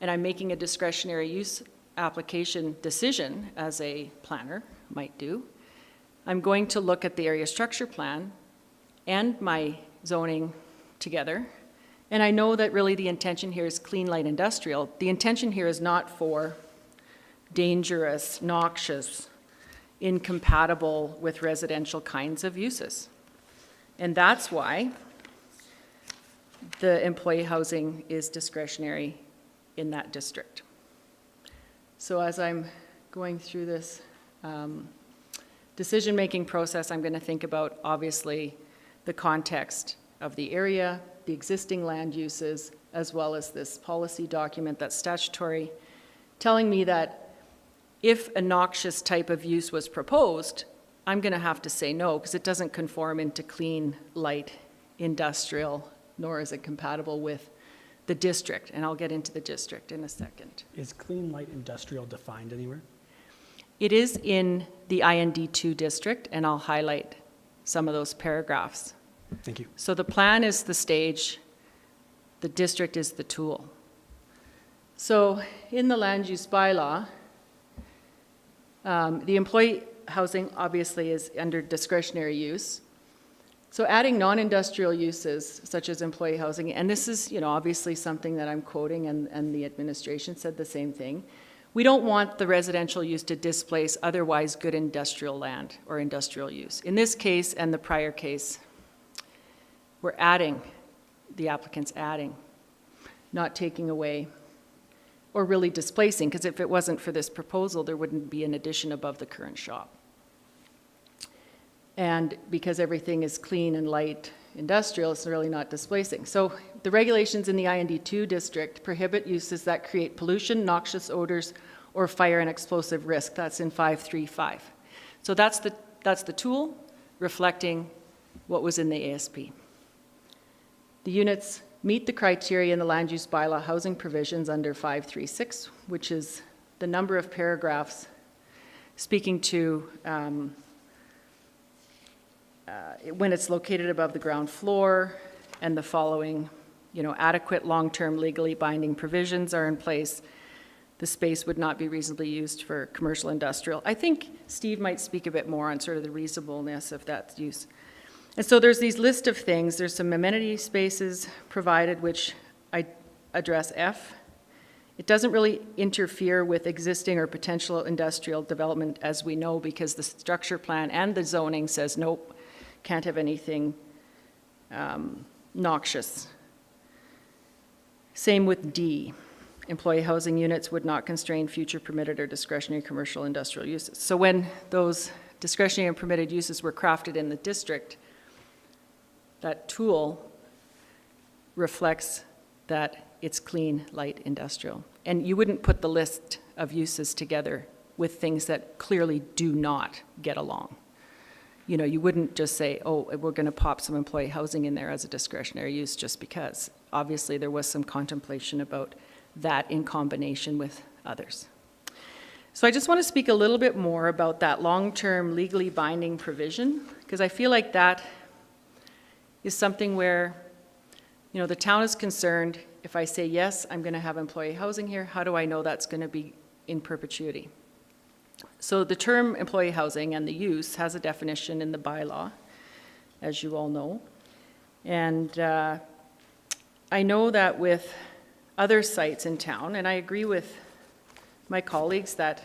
and I'm making a discretionary use application decision, as a planner might do, I'm going to look at the area structure plan and my zoning together, and I know that really the intention here is clean, light industrial. The intention here is not for dangerous, noxious, incompatible with residential kinds of uses. And that's why the employee housing is discretionary in that district. So as I'm going through this decision-making process, I'm going to think about, obviously, the context of the area, the existing land uses, as well as this policy document that's statutory, telling me that if a noxious type of use was proposed, I'm going to have to say no, because it doesn't conform into clean, light, industrial, nor is it compatible with the district. And I'll get into the district in a second. Is clean, light industrial defined anywhere? It is in the IND2 district, and I'll highlight some of those paragraphs. Thank you. So the plan is the stage, the district is the tool. So in the land use bylaw, the employee housing obviously is under discretionary use. So adding non-industrial uses such as employee housing, and this is obviously something that I'm quoting, and the administration said the same thing. We don't want the residential use to displace otherwise good industrial land or industrial use. In this case and the prior case, we're adding, the applicant's adding, not taking away or really displacing, because if it wasn't for this proposal, there wouldn't be an addition above the current shop. And because everything is clean and light industrial, it's really not displacing. So the regulations in the IND2 district prohibit uses that create pollution, noxious odors, or fire and explosive risk. That's in 535. So that's the tool reflecting what was in the ASP. The units meet the criteria in the land use bylaw housing provisions under 536, which is the number of paragraphs speaking to when it's located above the ground floor and the following, adequate long-term legally binding provisions are in place, the space would not be reasonably used for commercial industrial. I think Steve might speak a bit more on sort of the reasonableness of that use. And so there's these list of things. There's some amenity spaces provided, which I address F. It doesn't really interfere with existing or potential industrial development, as we know, because the structure plan and the zoning says, nope, can't have anything noxious. Same with D. Employee housing units would not constrain future permitted or discretionary commercial industrial uses. So when those discretionary and permitted uses were crafted in the district, that tool reflects that it's clean, light industrial. And you wouldn't put the list of uses together with things that clearly do not get along. You wouldn't just say, oh, we're going to pop some employee housing in there as a discretionary use just because. Obviously, there was some contemplation about that in combination with others. So I just want to speak a little bit more about that long-term legally binding provision, because I feel like that is something where, the town is concerned. If I say, yes, I'm going to have employee housing here, how do I know that's going to be in perpetuity? So the term employee housing and the use has a definition in the bylaw, as you all know. And I know that with other sites in town, and I agree with my colleagues that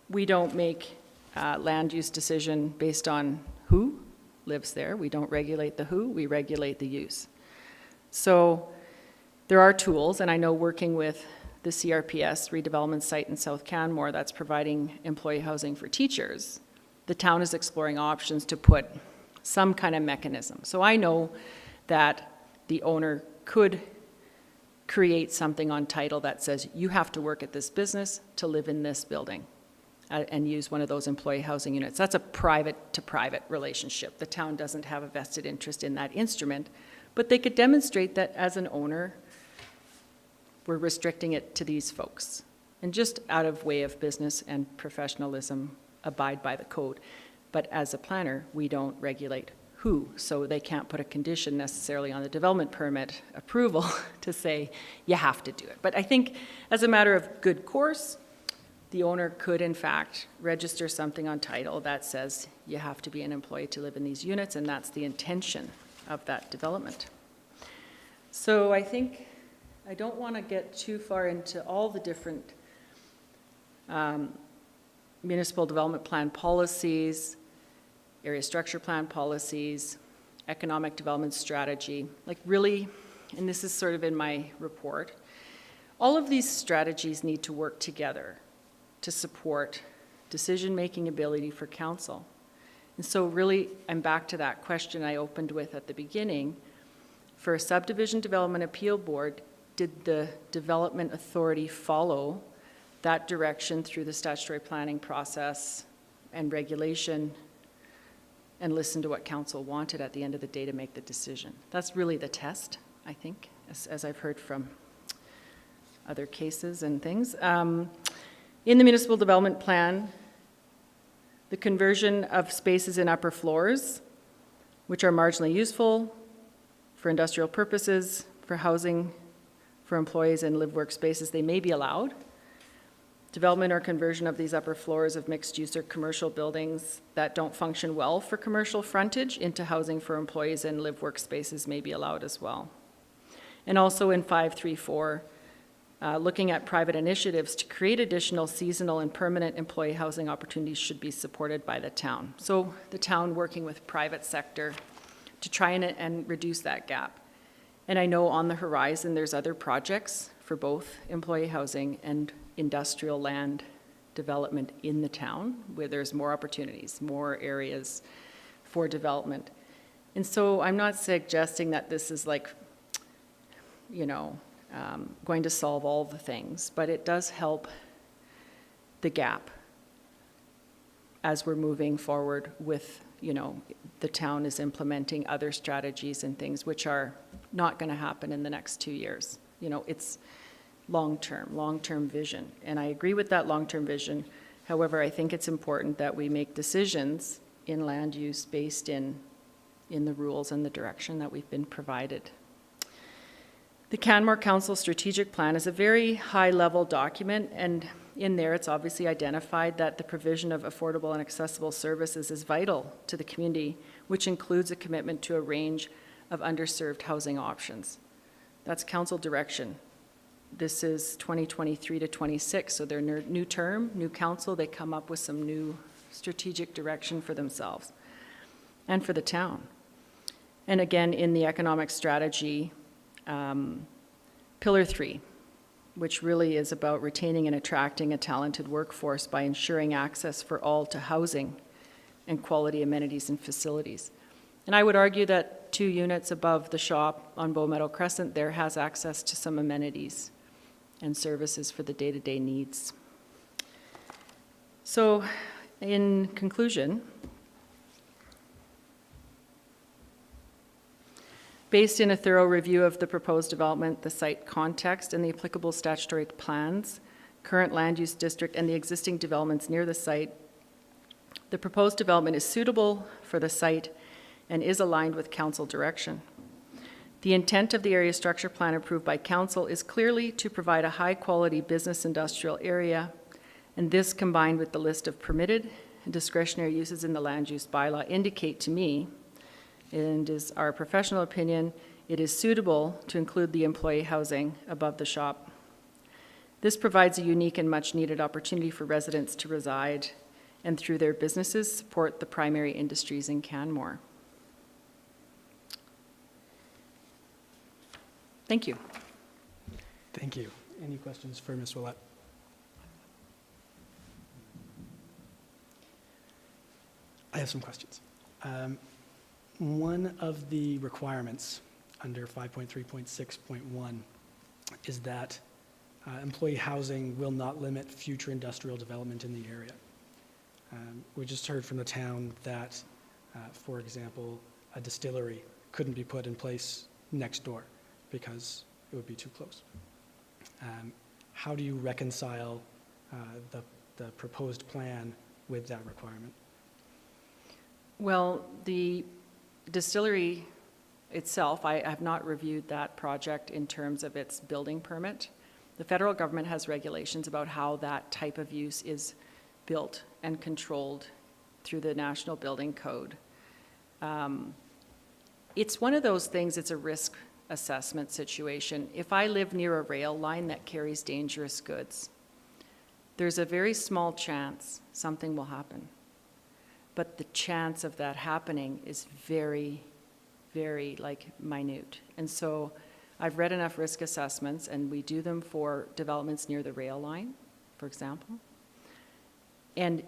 we don't make land use decision based on who lives there. We don't regulate the who, we regulate the use. So there are tools, and I know working with the CRPS redevelopment site in South Canmore that's providing employee housing for teachers, the town is exploring options to put some kind of mechanism. So I know that the owner could create something on title that says you have to work at this business to live in this building and use one of those employee housing units. That's a private to private relationship. The town doesn't have a vested interest in that instrument, but they could demonstrate that as an owner, we're restricting it to these folks. And just out of way of business and professionalism, abide by the code. But as a planner, we don't regulate who, so they can't put a condition necessarily on the development permit approval to say you have to do it. But I think as a matter of good course, the owner could in fact register something on title that says you have to be an employee to live in these units, and that's the intention of that development. So I think I don't want to get too far into all the different municipal development plan policies, area structure plan policies, economic development strategy, like really, and this is sort of in my report, all of these strategies need to work together to support decision-making ability for council. And so really, I'm back to that question I opened with at the beginning. For a subdivision development appeal board, did the development authority follow that direction through the statutory planning process and regulation and listen to what council wanted at the end of the day to make the decision? That's really the test, I think, as I've heard from other cases and things. In the municipal development plan, the conversion of spaces in upper floors, which are marginally useful for industrial purposes, for housing, for employees and live workspaces, they may be allowed. Development or conversion of these upper floors of mixed use or commercial buildings that don't function well for commercial frontage into housing for employees and live workspaces may be allowed as well. And also in 534, looking at private initiatives to create additional seasonal and permanent employee housing opportunities should be supported by the town. So the town working with private sector to try and reduce that gap. And I know on the horizon there's other projects for both employee housing and industrial land development in the town where there's more opportunities, more areas for development. And so I'm not suggesting that this is like, going to solve all the things, but it does help the gap as we're moving forward with, the town is implementing other strategies and things which are not going to happen in the next 2 years. It's long-term vision. And I agree with that long-term vision. However, I think it's important that we make decisions in land use based in the rules and the direction that we've been provided. The Canmore Council Strategic Plan is a very high-level document, and in there it's obviously identified that the provision of affordable and accessible services is vital to the community, which includes a commitment to a range of underserved housing options. That's council direction. This is 2023 to 26, so their new term, new council, they come up with some new strategic direction for themselves and for the town. And again, in the economic strategy, Pillar 3, which really is about retaining and attracting a talented workforce by ensuring access for all to housing and quality amenities and facilities. And I would argue that 2 units above the shop on Bow Meadow Crescent there has access to some amenities and services for the day-to-day needs. So, in conclusion, based in a thorough review of the proposed development, the site context, and the applicable statutory plans, current land use district, and the existing developments near the site, the proposed development is suitable for the site and is aligned with council direction. The intent of the area structure plan approved by council is clearly to provide a high-quality business industrial area, and this combined with the list of permitted and discretionary uses in the land use bylaw indicate to me, and is our professional opinion, it is suitable to include the employee housing above the shop. This provides a unique and much-needed opportunity for residents to reside and through their businesses support the primary industries in Canmore. Thank you. Thank you. Any questions for Ms. Willett? I have some questions. One of the requirements under 5.3.6.1 is that employee housing will not limit future industrial development in the area. We just heard from the town that, for example, a distillery couldn't be put in place next door because it would be too close. How do you reconcile the proposed plan with that requirement? Well, the distillery itself, I have not reviewed that project in terms of its building permit. The federal government has regulations about how that type of use is built and controlled through the National Building Code. It's one of those things, it's a risk assessment situation. If I live near a rail line that carries dangerous goods, there's a very small chance something will happen. But the chance of that happening is very, very minute. And so I've read enough risk assessments, and we do them for developments near the rail line, for example. And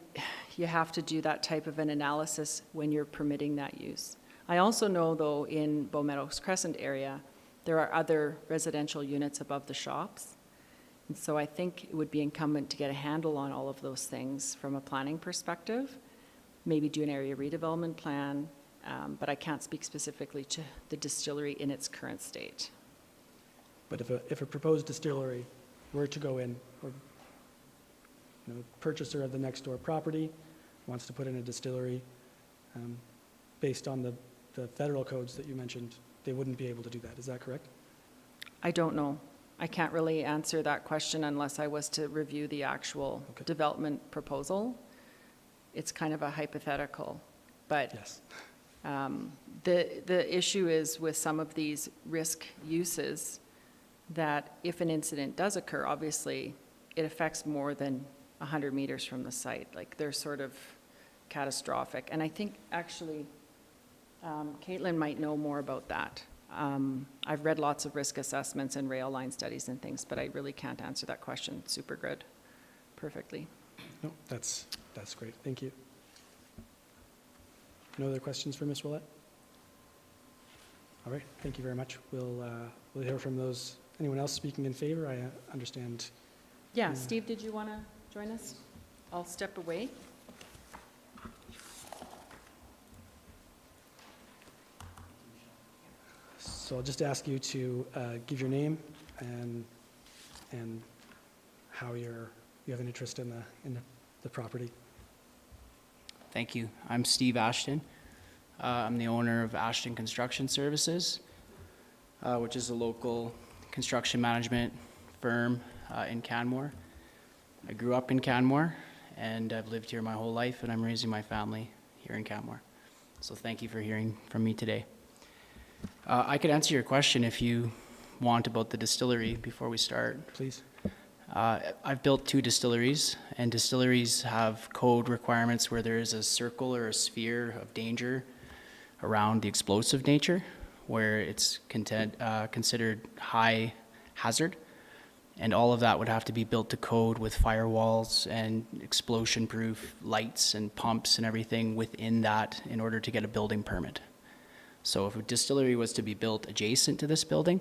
you have to do that type of an analysis when you're permitting that use. I also know, though, in Bow Meadows Crescent area, there are other residential units above the shops. And so I think it would be incumbent to get a handle on all of those things from a planning perspective, maybe do an area redevelopment plan, but I can't speak specifically to the distillery in its current state. But if a proposed distillery were to go in, or purchaser of the next door property wants to put in a distillery, based on the federal codes that you mentioned, they wouldn't be able to do that. Is that correct? I don't know. I can't really answer that question unless I was to review the actual development proposal. It's kind of a hypothetical, but yes. The issue is with some of these risk uses that if an incident does occur, obviously it affects more than 100 meters from the site. Like they're sort of catastrophic. And I think actually Caitlin might know more about that. I've read lots of risk assessments and rail line studies and things, but I really can't answer that question super good, perfectly. No, that's great. Thank you. No other questions for Ms. Willett? All right, thank you very much. We'll hear from those. Anyone else speaking in favor? I understand. Yeah, Steve, did you want to join us? I'll step away. So I'll just ask you to give your name and how you have an interest in the property. Thank you. I'm Steve Ashton. I'm the owner of Ashton Construction Services, which is a local construction management firm in Canmore. I grew up in Canmore, and I've lived here my whole life, and I'm raising my family here in Canmore. So thank you for hearing from me today. I could answer your question if you want about the distillery before we start. Please. I've built 2 distilleries, and distilleries have code requirements where there is a circle or a sphere of danger around the explosive nature, where it's considered high hazard, and all of that would have to be built to code with firewalls and explosion-proof lights and pumps and everything within that in order to get a building permit. So if a distillery was to be built adjacent to this building,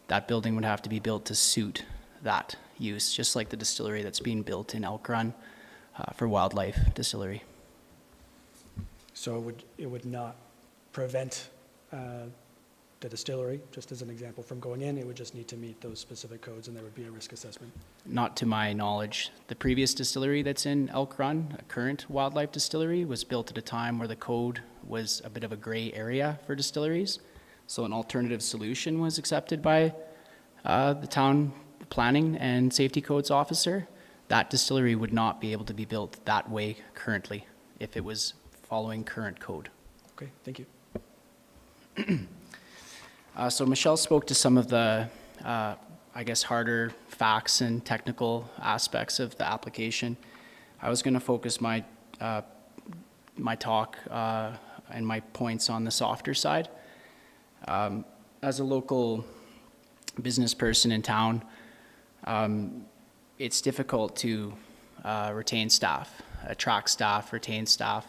that building would have to be built to suit that use, just like the distillery that's being built in Elk Run for wildlife distillery. So it would not prevent the distillery, just as an example, from going in. It would just need to meet those specific codes, and there would be a risk assessment. Not to my knowledge. The previous distillery that's in Elk Run, a current wildlife distillery, was built at a time where the code was a bit of a gray area for distilleries. So an alternative solution was accepted by the town planning and safety codes officer. That distillery would not be able to be built that way currently if it was following current code. Okay, thank you. So Michelle spoke to some of the, I guess, harder facts and technical aspects of the application. I was going to focus my talk and my points on the softer side. As a local business person in town, it's difficult to retain staff, attract staff, retain staff.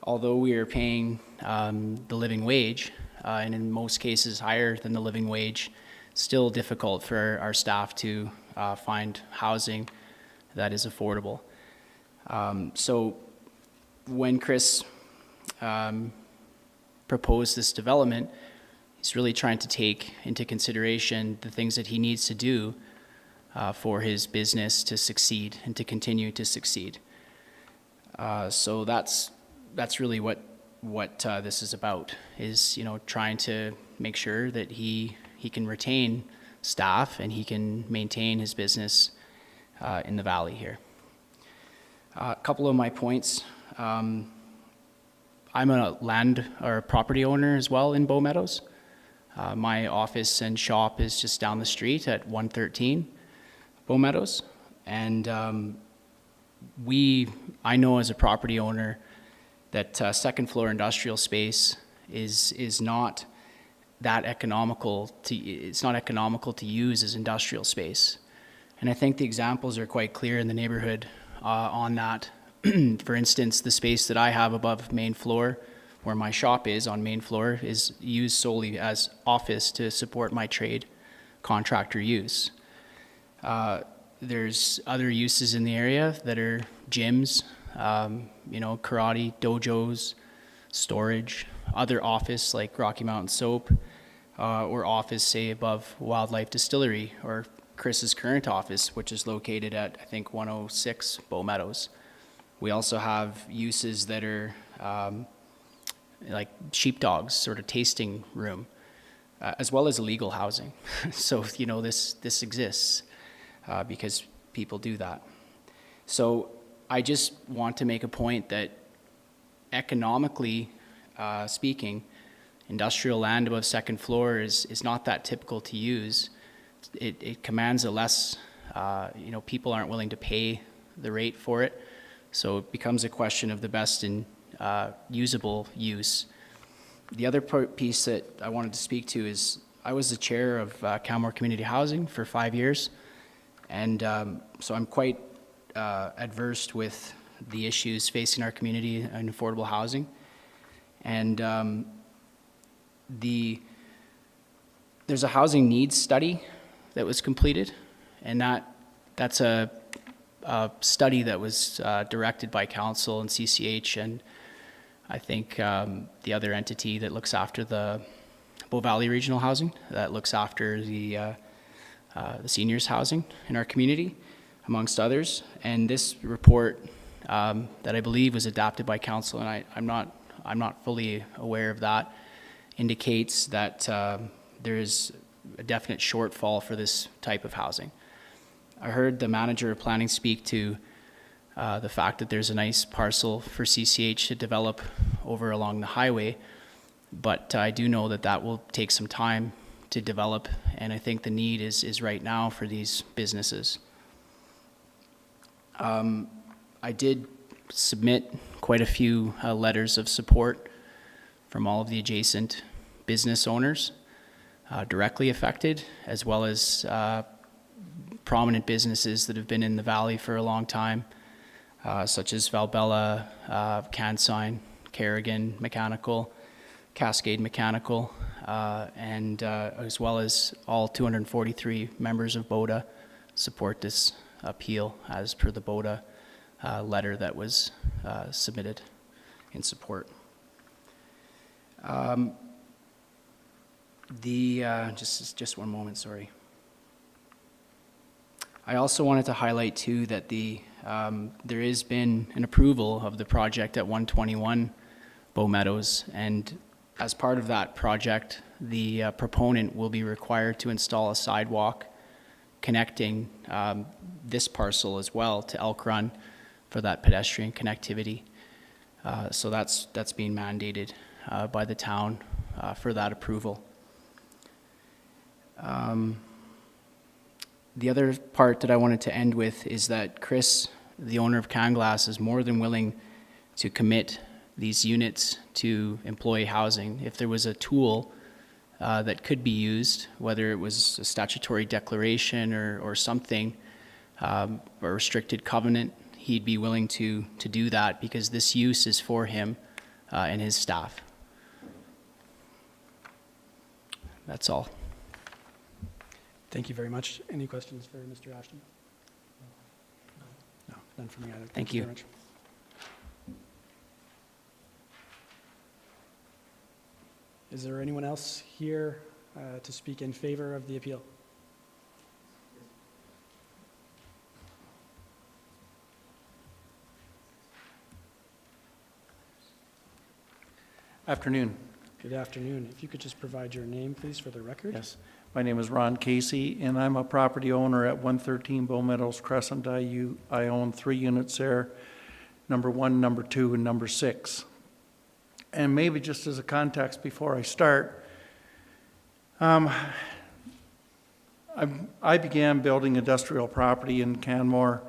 Although we are paying the living wage, and in most cases higher than the living wage, still difficult for our staff to find housing that is affordable. So when Chris proposed this development, he's really trying to take into consideration the things that he needs to do for his business to succeed and to continue to succeed. So that's really what this is about, is, you know, trying to make sure that he can retain staff and he can maintain his business in the valley here. A couple of my points. I'm a land or property owner as well in Bow Meadows. My office and shop is just down the street at 113 Bow Meadows. And I know as a property owner that second floor industrial space is not that economical to use as industrial space. And I think the examples are quite clear in the neighborhood on that. For instance, the space that I have above main floor, where my shop is on main floor, is used solely as office to support my trade contractor use. There's other uses in the area that are gyms, karate, dojos, storage, other office like Rocky Mountain Soap, or office, say, above Wildlife Distillery, or Chris's current office, which is located at, I think, 106 Bow Meadows. We also have uses that are like sheepdogs, sort of tasting room, as well as illegal housing. So, this exists because people do that. So I just want to make a point that economically speaking, industrial land above second floor is not that typical to use. It commands a less, people aren't willing to pay the rate for it. So it becomes a question of the best and usable use. The other piece that I wanted to speak to is I was the chair of Canmore Community Housing for 5 years. And so I'm quite adversed with the issues facing our community in affordable housing. And there's a housing needs study that was completed, and that's a study that was directed by council and CCH, and I think the other entity that looks after the Bow Valley Regional Housing, that looks after the seniors housing in our community, amongst others. And this report that I believe was adopted by council, and I'm not fully aware of that, indicates that there is a definite shortfall for this type of housing. I heard the manager of planning speak to the fact that there's a nice parcel for CCH to develop over along the highway, but I do know that that will take some time to develop, and I think the need is right now for these businesses. I did submit quite a few letters of support from all of the adjacent business owners directly affected, as well as prominent businesses that have been in the valley for a long time, such as Valbella, CanSign, Kerrigan Mechanical, Cascade Mechanical, and as well as all 243 members of BODA support this appeal as per the BODA letter that was submitted in support. Just one moment, sorry. I also wanted to highlight too that there has been an approval of the project at 121 Bow Meadows, and as part of that project, the proponent will be required to install a sidewalk connecting this parcel as well to Elk Run for that pedestrian connectivity. So that's being mandated by the town for that approval. The other part that I wanted to end with is that Chris, the owner of Canglass, is more than willing to commit these units to employee housing. If there was a tool that could be used, whether it was a statutory declaration or something, a restricted covenant, he'd be willing to do that, because this use is for him and his staff. That's all. Thank you very much. Any questions for Mr. Ashton? No, none for me either. Thank you. Very much. Is there anyone else here to speak in favor of the appeal? Afternoon. Good afternoon. If you could just provide your name, please, for the record. Yes. My name is Ron Casey, and I'm a property owner at 113 Bow Meadows Crescent. I own 3 units there, number 1, number 2, and number 6. And maybe just as a context before I start, I began building industrial property in Canmore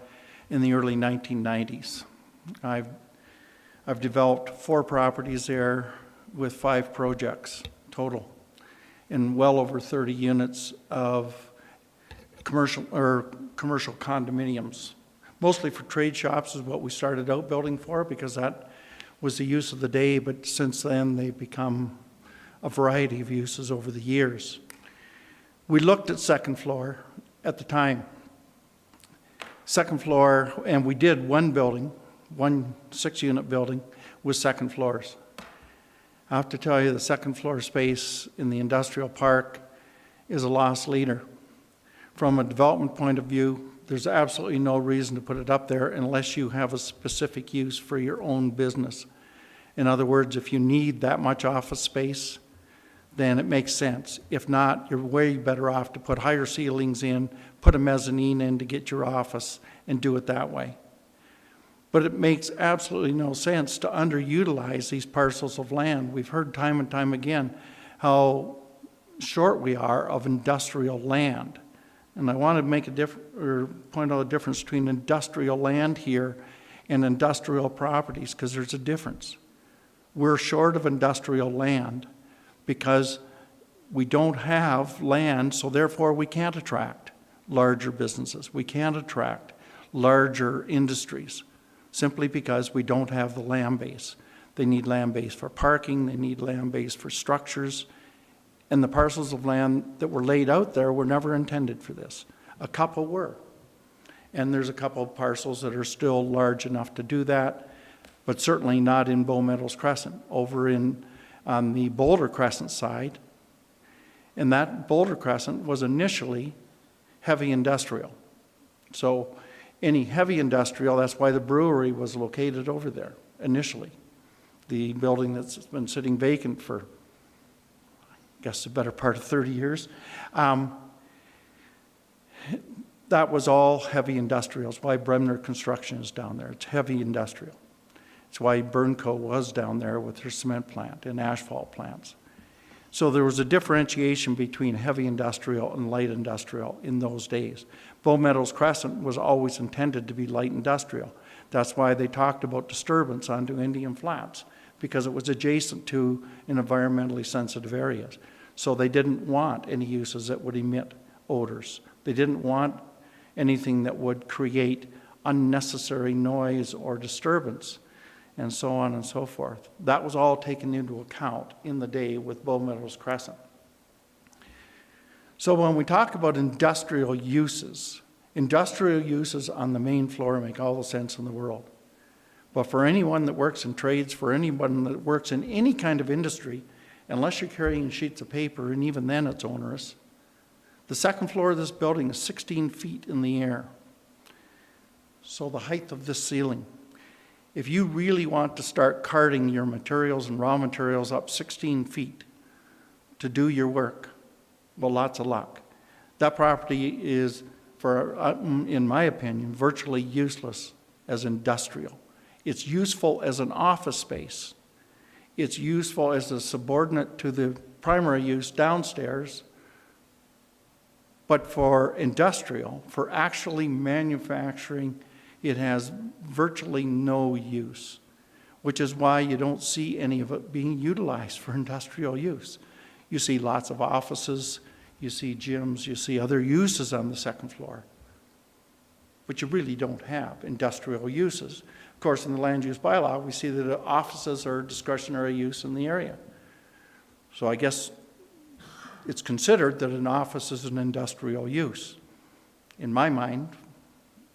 in the early 1990s. I've developed 4 properties there with 5 projects total, and well over 30 units of commercial condominiums. Mostly for trade shops is what we started out building for, because that was the use of the day, but since then they've become a variety of uses over the years. We looked at second floor at the time. Second floor, and we did one building, one 6-unit building with second floors. I have to tell you, the second floor space in the industrial park is a loss leader. From a development point of view, there's absolutely no reason to put it up there unless you have a specific use for your own business. In other words, if you need that much office space, then it makes sense. If not, you're way better off to put higher ceilings in, put a mezzanine in to get your office, and do it that way. But it makes absolutely no sense to underutilize these parcels of land. We've heard time and time again how short we are of industrial land. And I want to make point out a difference between industrial land here and industrial properties, because there's a difference. We're short of industrial land because we don't have land, so therefore we can't attract larger businesses. We can't attract larger industries, simply because we don't have the land base. They need land base for parking, they need land base for structures, and the parcels of land that were laid out there were never intended for this. A couple were, and there's a couple of parcels that are still large enough to do that, but certainly not in Bow Meadows Crescent. Over on the Boulder Crescent side, and that Boulder Crescent was initially heavy industrial. So any heavy industrial. That's why the brewery was located over there initially. The building that's been sitting vacant for, I guess, the better part of 30 years. That was all heavy industrial. It's why Bremner Construction is down there. It's heavy industrial. It's why Burnco was down there with their cement plant and asphalt plants. So there was a differentiation between heavy industrial and light industrial in those days. Bow Meadows Crescent was always intended to be light industrial. That's why they talked about disturbance onto Indian Flats, because it was adjacent to an environmentally sensitive areas. So they didn't want any uses that would emit odors. They didn't want anything that would create unnecessary noise or disturbance, and so on and so forth. That was all taken into account in the day with Bow Meadows Crescent. So when we talk about industrial uses on the main floor make all the sense in the world. But for anyone that works in trades, for anyone that works in any kind of industry, unless you're carrying sheets of paper, and even then it's onerous, the second floor of this building is 16 feet in the air. So the height of this ceiling, if you really want to start carting your materials and raw materials up 16 feet to do your work, well, lots of luck. That property is, in my opinion, virtually useless as industrial. It's useful as an office space. It's useful as a subordinate to the primary use downstairs. But for industrial, for actually manufacturing, it has virtually no use, which is why you don't see any of it being utilized for industrial use. You see lots of offices, you see gyms, you see other uses on the second floor. But you really don't have industrial uses. Of course, in the land use bylaw, we see that offices are discretionary use in the area. So I guess it's considered that an office is an industrial use. In my mind,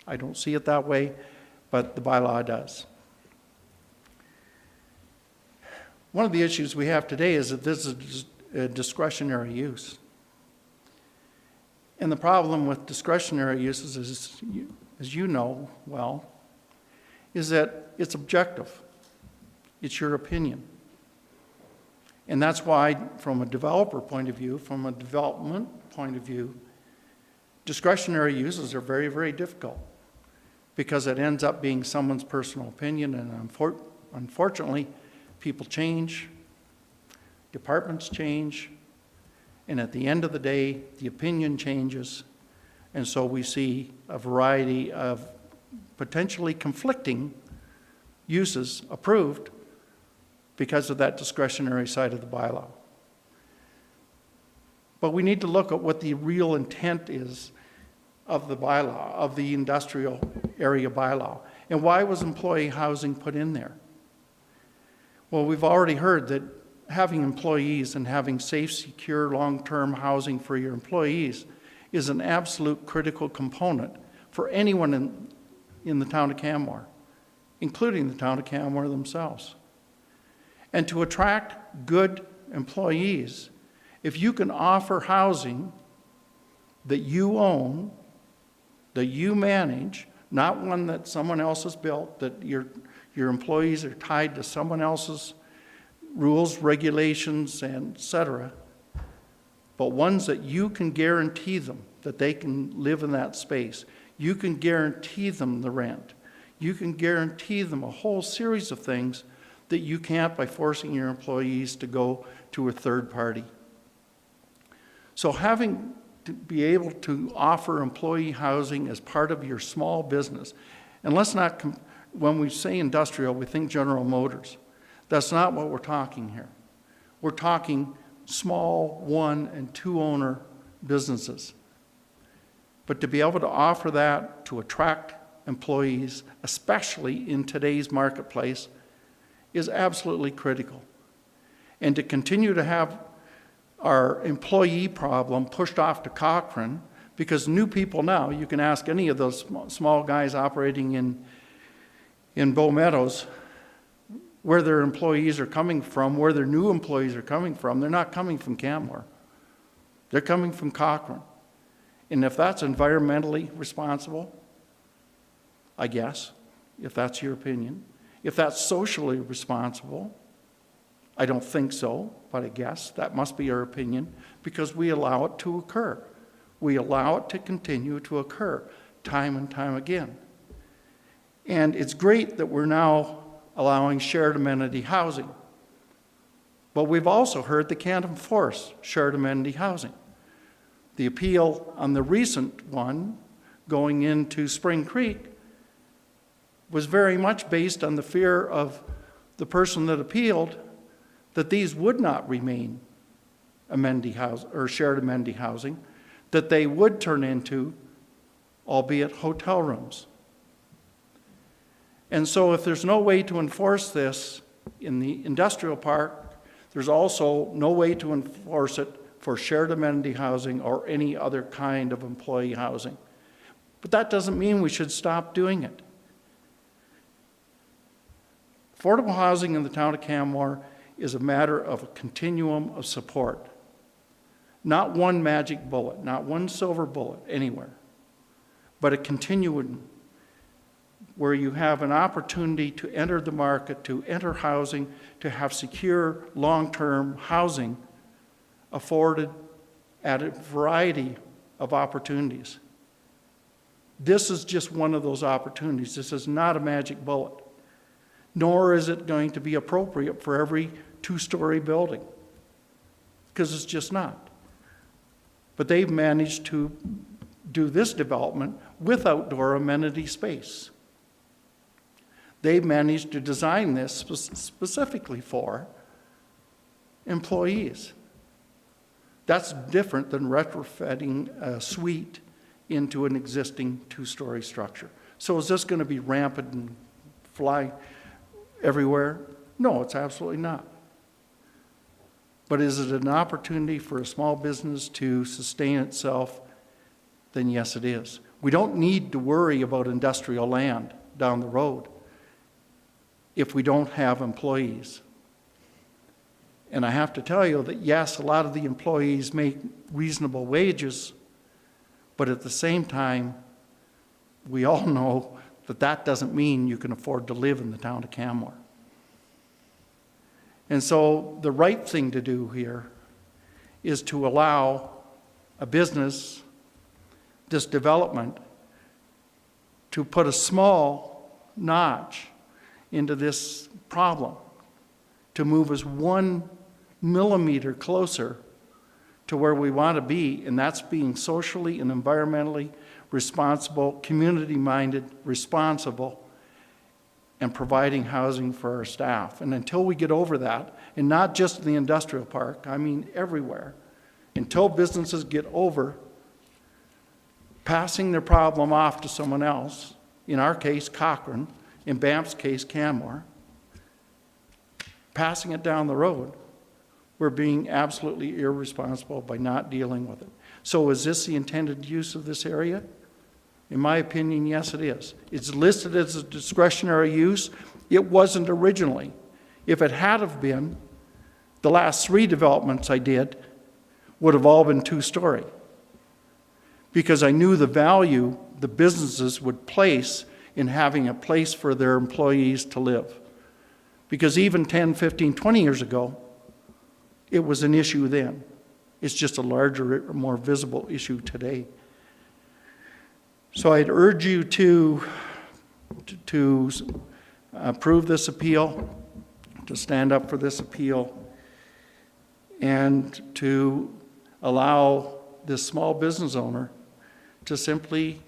I don't see it that way, but the bylaw does. One of the issues we have today is that this is a discretionary use. And the problem with discretionary uses is, as you know well, is that it's objective. It's your opinion. And that's why, from a developer point of view, from a development point of view, discretionary uses are very, very difficult, because it ends up being someone's personal opinion, and unfortunately, people change, departments change, and at the end of the day, the opinion changes, and so we see a variety of potentially conflicting uses approved because of that discretionary side of the bylaw. But we need to look at what the real intent is of the bylaw, of the industrial area bylaw. And why was employee housing put in there? Well, we've already heard that having employees and having safe, secure, long-term housing for your employees is an absolute critical component for anyone in the town of Canmore, including the town of Canmore themselves. And to attract good employees, if you can offer housing that you own, that you manage, not one that someone else has built, that your employees are tied to someone else's rules, regulations, and et cetera, but ones that you can guarantee them that they can live in that space. You can guarantee them the rent. You can guarantee them a whole series of things that you can't by forcing your employees to go to a third party. So having to be able to offer employee housing as part of your small business, and let's not, when we say industrial, we think General Motors. That's not what we're talking here. We're talking small one and two owner businesses. But to be able to offer that to attract employees, especially in today's marketplace, is absolutely critical. And to continue to have our employee problem pushed off to Cochrane, because new people now, you can ask any of those small guys operating in Bow Meadows where their employees are coming from, where their new employees are coming from. They're not coming from Canmore. They're coming from Cochrane. And if that's environmentally responsible, I guess, if that's your opinion. If that's socially responsible, I don't think so, but I guess that must be your opinion, because we allow it to occur. We allow it to continue to occur time and time again. And it's great that we're now allowing shared amenity housing. But we've also heard they can't enforce shared amenity housing. The appeal on the recent one going into Spring Creek was very much based on the fear of the person that appealed that these would not remain amenity housing or shared amenity housing, that they would turn into, albeit hotel rooms. And so if there's no way to enforce this in the industrial park, there's also no way to enforce it for shared amenity housing or any other kind of employee housing. But that doesn't mean we should stop doing it. Affordable housing in the town of Canmore is a matter of a continuum of support. Not one magic bullet, not one silver bullet anywhere, but a continuum where you have an opportunity to enter the market, to enter housing, to have secure long-term housing afforded at a variety of opportunities. This is just one of those opportunities. This is not a magic bullet, nor is it going to be appropriate for every two-story building, because it's just not. But they've managed to do this development with outdoor amenity space. They've managed to design this specifically for employees. That's different than retrofitting a suite into an existing two-story structure. So is this going to be rampant and fly everywhere? No, it's absolutely not. But is it an opportunity for a small business to sustain itself? Then yes, it is. We don't need to worry about industrial land down the road if we don't have employees. And I have to tell you that yes, a lot of the employees make reasonable wages, but at the same time, we all know that that doesn't mean you can afford to live in the town of Canmore. And so the right thing to do here is to allow a business, this development, to put a small notch into this problem, to move us 1 millimeter closer to where we want to be, and that's being socially and environmentally responsible, community-minded, responsible, and providing housing for our staff. And until we get over that, and not just in the industrial park, I mean everywhere, until businesses get over passing their problem off to someone else, in our case, Cochrane, in Banff's case, Canmore, passing it down the road, we're being absolutely irresponsible by not dealing with it. So is this the intended use of this area? In my opinion, yes, it is. It's listed as a discretionary use. It wasn't originally. If it had have been, the last 3 developments I did would have all been 2-story, because I knew the value the businesses would place in having a place for their employees to live. Because even 10, 15, 20 years ago, it was an issue then. It's just a larger, more visible issue today. So I'd urge you to approve this appeal, to stand up for this appeal, and to allow this small business owner to simply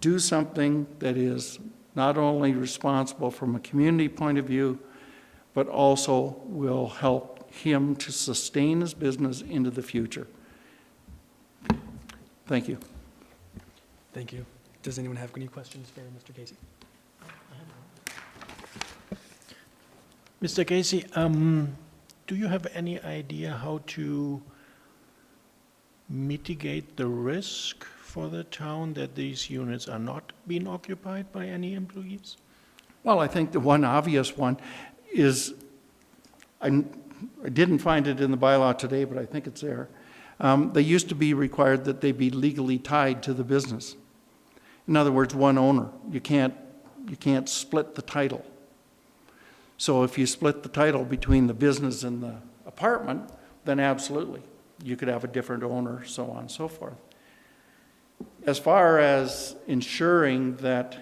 do something that is not only responsible from a community point of view, but also will help him to sustain his business into the future. Thank you. Thank you. Does anyone have any questions for Mr. Casey? Mr. Casey, do you have any idea how to mitigate the risk for the town that these units are not being occupied by any employees? Well, I think the one obvious one is, I didn't find it in the bylaw today, but I think it's there. They used to be required that they be legally tied to the business. In other words, one owner. You can't split the title. So if you split the title between the business and the apartment, then absolutely, you could have a different owner, so on and so forth. As far as ensuring that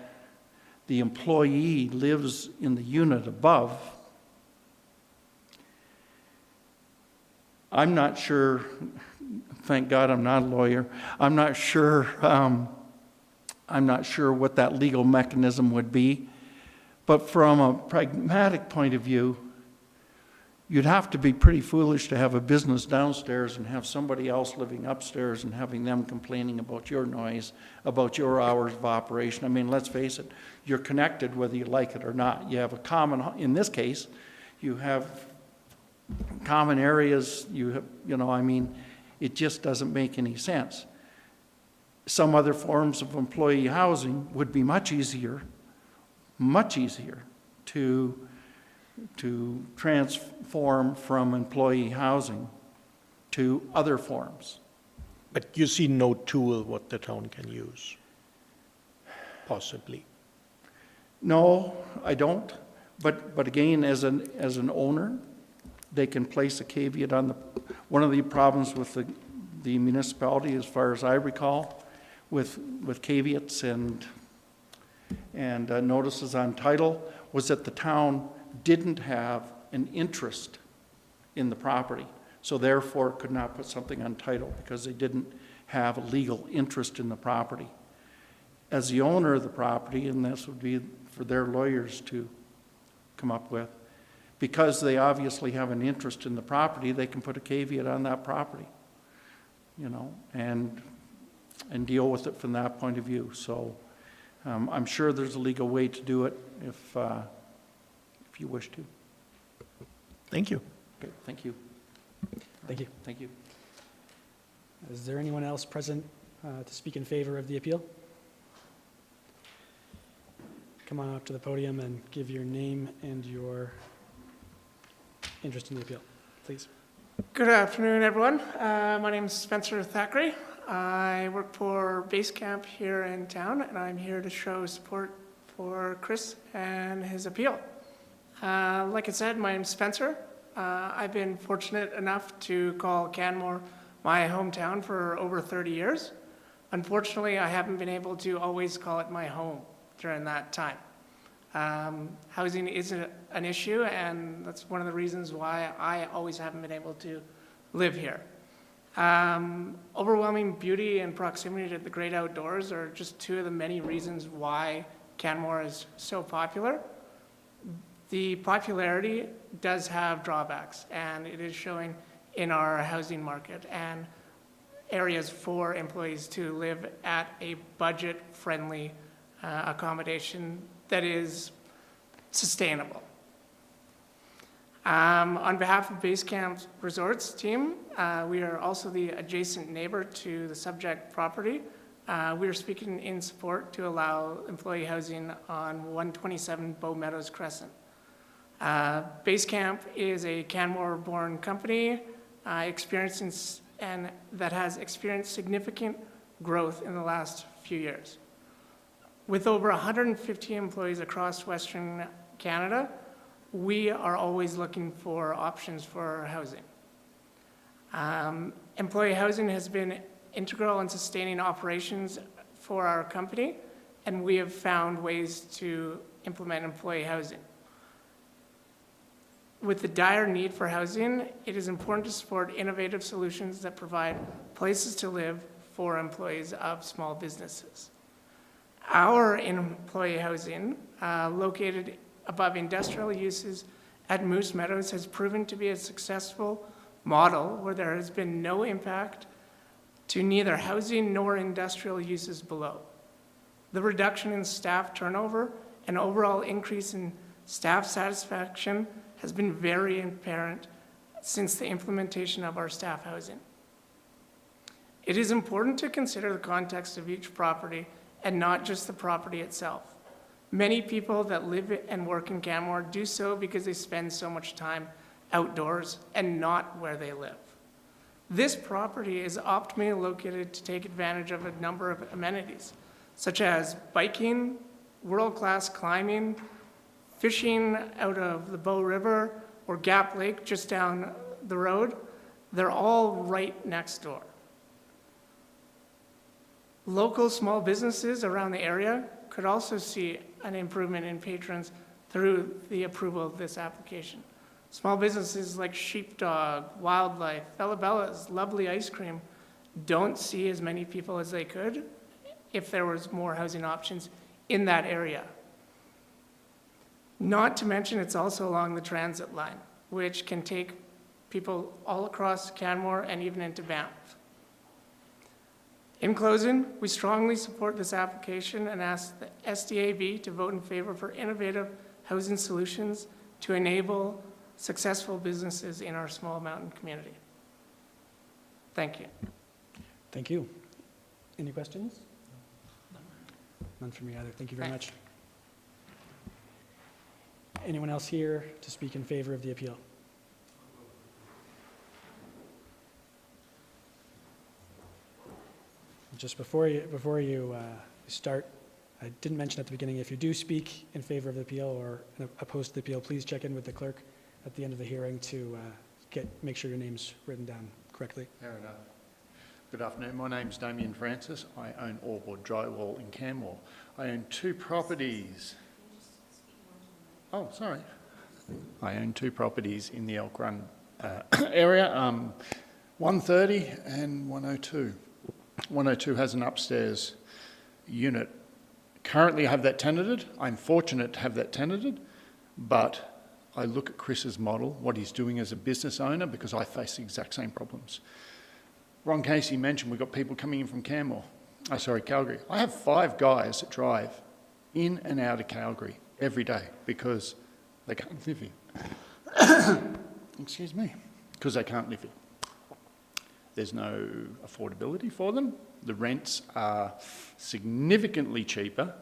the employee lives in the unit above, I'm not sure, thank God I'm not a lawyer, I'm not sure what that legal mechanism would be. But from a pragmatic point of view, you'd have to be pretty foolish to have a business downstairs and have somebody else living upstairs and having them complaining about your noise, about your hours of operation. I mean, let's face it, you're connected whether you like it or not. You have a common, in this case, you have common areas, I mean, it just doesn't make any sense. Some other forms of employee housing would be much easier to transform from employee housing to other forms. But you see no tool what the town can use, possibly? No, I don't. But again, as an owner, they can place a caveat on one of the problems with the municipality, as far as I recall, with caveats and notices on title, was that the town didn't have an interest in the property, so therefore could not put something on title because they didn't have a legal interest in the property. As the owner of the property, and this would be for their lawyers to come up with, because they obviously have an interest in the property, they can put a caveat on that property, and deal with it from that point of view. So I'm sure there's a legal way to do it if you wish to. Thank you. Okay, thank you. Thank you. Thank you. Is there anyone else present to speak in favor of the appeal? Come on up to the podium and give your name and your interest in the appeal, please. Good afternoon, everyone. My name is Spencer Thackeray. I work for Basecamp here in town, and I'm here to show support for Chris and his appeal. Like I said, my name's Spencer. I've been fortunate enough to call Canmore my hometown for over 30 years. Unfortunately, I haven't been able to always call it my home during that time. Housing is an issue, and that's one of the reasons why I always haven't been able to live here. Overwhelming beauty and proximity to the great outdoors are just two of the many reasons why Canmore is so popular. The popularity does have drawbacks, and it is showing in our housing market and areas for employees to live at a budget-friendly accommodation that is sustainable. On behalf of Basecamp Resorts team, we are also the adjacent neighbor to the subject property. We are speaking in support to allow employee housing on 127 Bow Meadows Crescent. Basecamp is a Canmore-born company that has experienced significant growth in the last few years. With over 150 employees across Western Canada, we are always looking for options for housing. Employee housing has been integral in sustaining operations for our company, and we have found ways to implement employee housing. With the dire need for housing, it is important to support innovative solutions that provide places to live for employees of small businesses. Our employee housing, located above industrial uses at Moose Meadows, has proven to be a successful model where there has been no impact to neither housing nor industrial uses below. The reduction in staff turnover and overall increase in staff satisfaction has been very apparent since the implementation of our staff housing. It is important to consider the context of each property and not just the property itself. Many people that live and work in Canmore do so because they spend so much time outdoors and not where they live. This property is optimally located to take advantage of a number of amenities, such as biking, world-class climbing, fishing out of the Bow River or Gap Lake just down the road. They're all right next door. Local small businesses around the area could also see an improvement in patrons through the approval of this application. Small businesses like Sheepdog, Wildlife, Bella Bella's, Lovely Ice Cream don't see as many people as they could if there was more housing options in that area. Not to mention it's also along the transit line, which can take people all across Canmore and even into Banff. In closing, we strongly support this application and ask the SDAB to vote in favor for innovative housing solutions to enable successful businesses in our small mountain community. Thank you. Thank you. Any questions? None from me either. Thank you very much. Anyone else here to speak in favor of the appeal? Just before you start, I didn't mention at the beginning, if you do speak in favor of the appeal or opposed to the appeal, please check in with the clerk at the end of the hearing to make sure your name's written down correctly. Fair enough. Good afternoon. My name's Damien Francis. I own Allboard Drywall in Canmore. I own 2 properties. Oh, sorry. I own 2 properties in the Elk Run area, 130 and 102. 102 has an upstairs unit. Currently I have that tenanted. I'm fortunate to have that tenanted, but I look at Chris's model, what he's doing as a business owner, because I face the exact same problems. Ron Casey mentioned we've got people coming in from Calgary. I have 5 guys that drive in and out of Calgary every day because they can't live here. Excuse me. Because they can't live here. There's no affordability for them. The rents are significantly cheaper.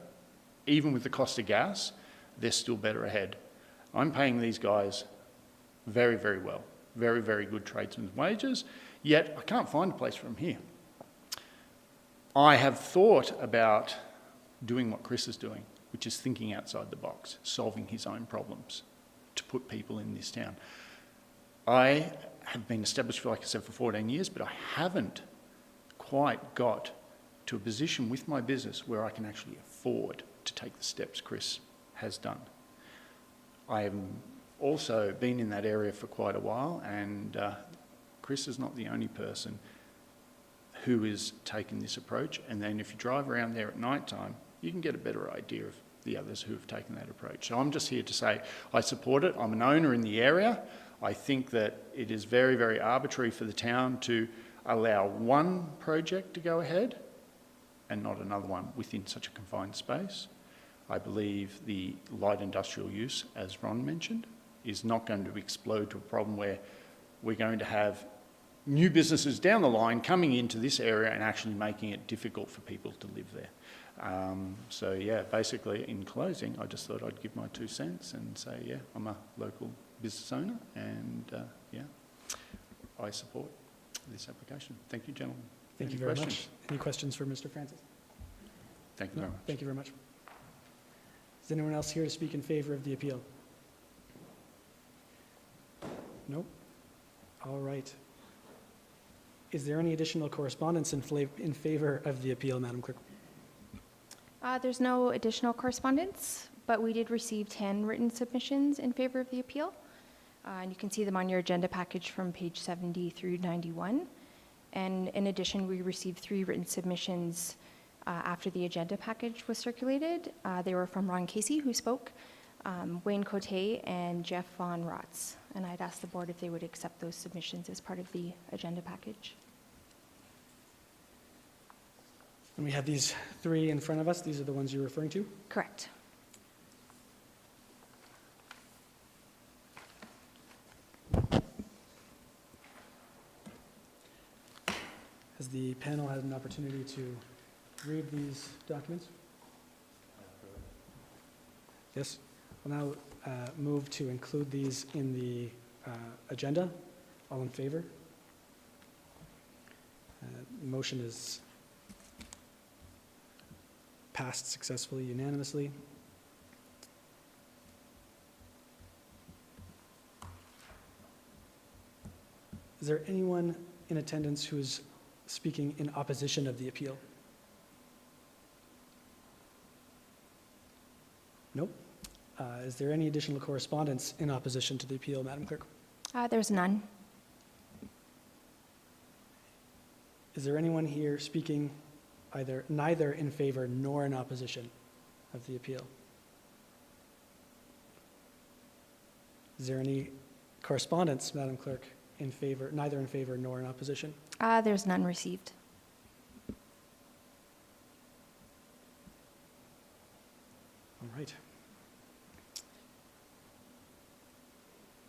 Even with the cost of gas, they're still better ahead. I'm paying these guys very, very well. Very, very good tradesmen's wages, yet I can't find a place for them here. I have thought about doing what Chris is doing, which is thinking outside the box, solving his own problems to put people in this town. I have been established, like I said, for 14 years, but I haven't quite got to a position with my business where I can actually afford to take the steps Chris has done. I have also been in that area for quite a while, and Chris is not the only person who is taking this approach. And then if you drive around there at night time, you can get a better idea of the others who have taken that approach. So I'm just here to say I support it. I'm an owner in the area. I think that it is very, very arbitrary for the town to allow one project to go ahead and not another one within such a confined space. I believe the light industrial use, as Ron mentioned, is not going to explode to a problem where we're going to have new businesses down the line coming into this area and actually making it difficult for people to live there. So yeah, basically in closing, I just thought I'd give my 2 cents and say, yeah, I'm a local business owner and yeah, I support this application. Thank you, gentlemen. Thank you very much. Any questions for Mr. Francis? Thank you very much. Thank you very much. Is anyone else here to speak in favor of the appeal? No? All right. Is there any additional correspondence in favor of the appeal, Madam Clerk? There's no additional correspondence, but we did receive 10 written submissions in favor of the appeal. And you can see them on your agenda package from page 70 through 91. And in addition, we received 3 written submissions after the agenda package was circulated. They were from Ron Casey, who spoke, Wayne Cote, and Jeff Von Rotz. And I'd asked the board if they would accept those submissions as part of the agenda package. And we have these 3 in front of us. These are the ones you're referring to? Correct. Has the panel had an opportunity to read these documents? Yes. We'll now move to include these in the agenda. All in favor? Motion is passed successfully unanimously. Is there anyone in attendance who is speaking in opposition of the appeal? Nope. Is there any additional correspondence in opposition to the appeal, Madam Clerk? There's none. Is there anyone here speaking neither in favor nor in opposition of the appeal? Is there any correspondence, Madam Clerk, neither in favor nor in opposition? There's none received. All right.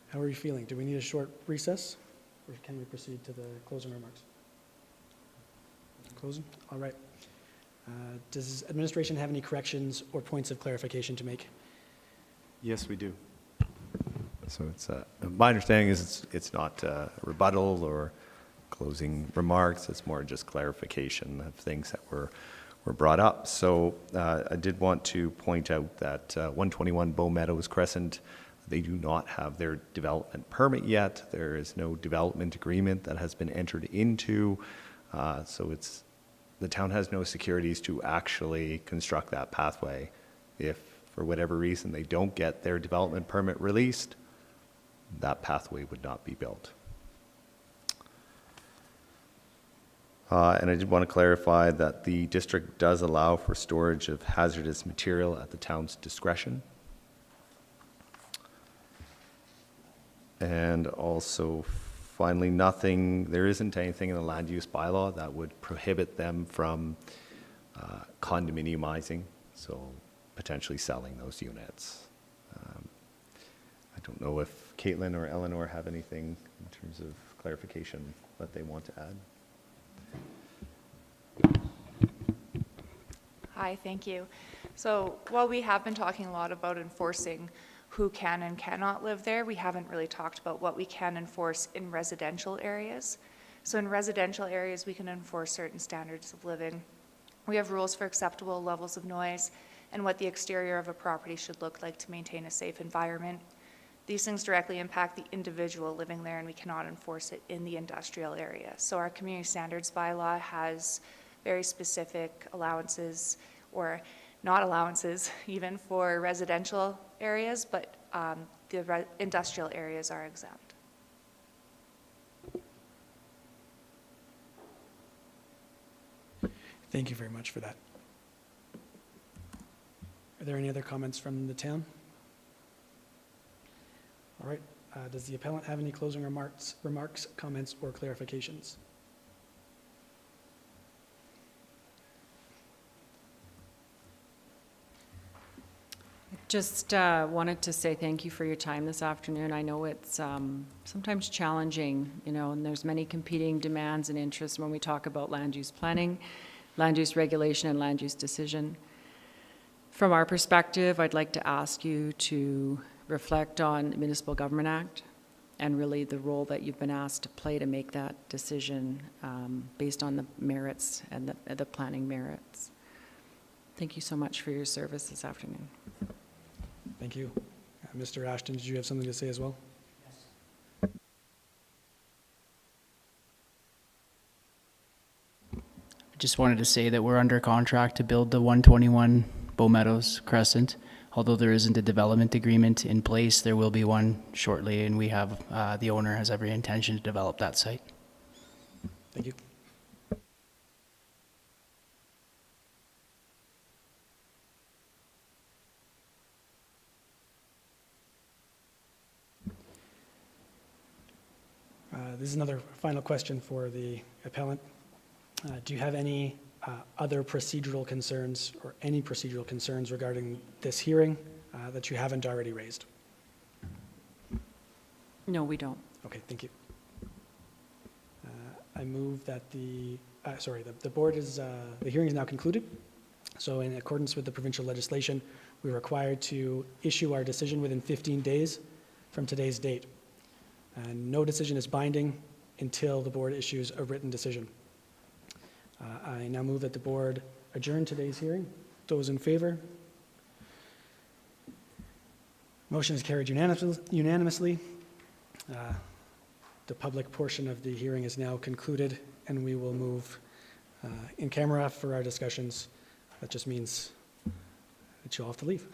How are you feeling? Do we need a short recess, or can we proceed to the closing remarks? Closing? All right. Does administration have any corrections or points of clarification to make? Yes, we do. So it's my understanding is it's not a rebuttal or closing remarks. It's more just clarification of things that were brought up. So I did want to point out that 121 Bow Meadows Crescent, they do not have their development permit yet. There is no development agreement that has been entered into. So the town has no securities to actually construct that pathway. If for whatever reason they don't get their development permit released, that pathway would not be built. And I did want to clarify that the district does allow for storage of hazardous material at the town's discretion. And also, finally, there isn't anything in the land use bylaw that would prohibit them from condominiumizing, so potentially selling those units. I don't know if Caitlin or Eleanor have anything in terms of clarification that they want to add. Hi, thank you. So while we have been talking a lot about enforcing who can and cannot live there, we haven't really talked about what we can enforce in residential areas. So in residential areas, we can enforce certain standards of living. We have rules for acceptable levels of noise and what the exterior of a property should look like to maintain a safe environment. These things directly impact the individual living there, and we cannot enforce it in the industrial area. So our community standards bylaw has very specific allowances, or not allowances even, for residential areas, but the industrial areas are exempt. Thank you very much for that. Are there any other comments from the town? All right. Does the appellant have any closing remarks, comments, or clarifications? Just wanted to say thank you for your time this afternoon. I know it's sometimes challenging, and there's many competing demands and interests when we talk about land use planning, land use regulation, and land use decision. From our perspective, I'd like to ask you to reflect on the Municipal Government Act and really the role that you've been asked to play to make that decision based on the merits and the planning merits. Thank you so much for your service this afternoon. Thank you. Mr. Ashton, did you have something to say as well? Yes. I just wanted to say that we're under contract to build the 121 Bow Meadows Crescent. Although there isn't a development agreement in place, there will be one shortly, and we have, the owner has every intention to develop that site. Thank you. This is another final question for the appellant. Do you have any other procedural concerns or any procedural concerns regarding this hearing that you haven't already raised? No, we don't. Okay, thank you. I move that the board is, the hearing is now concluded. So in accordance with the provincial legislation, we're required to issue our decision within 15 days from today's date. And no decision is binding until the board issues a written decision. I now move that the board adjourn today's hearing Those in favor? Motion is carried unanimously. The public portion of the hearing is now concluded, and we will move in camera for our discussions. That just means that you'll have to leave.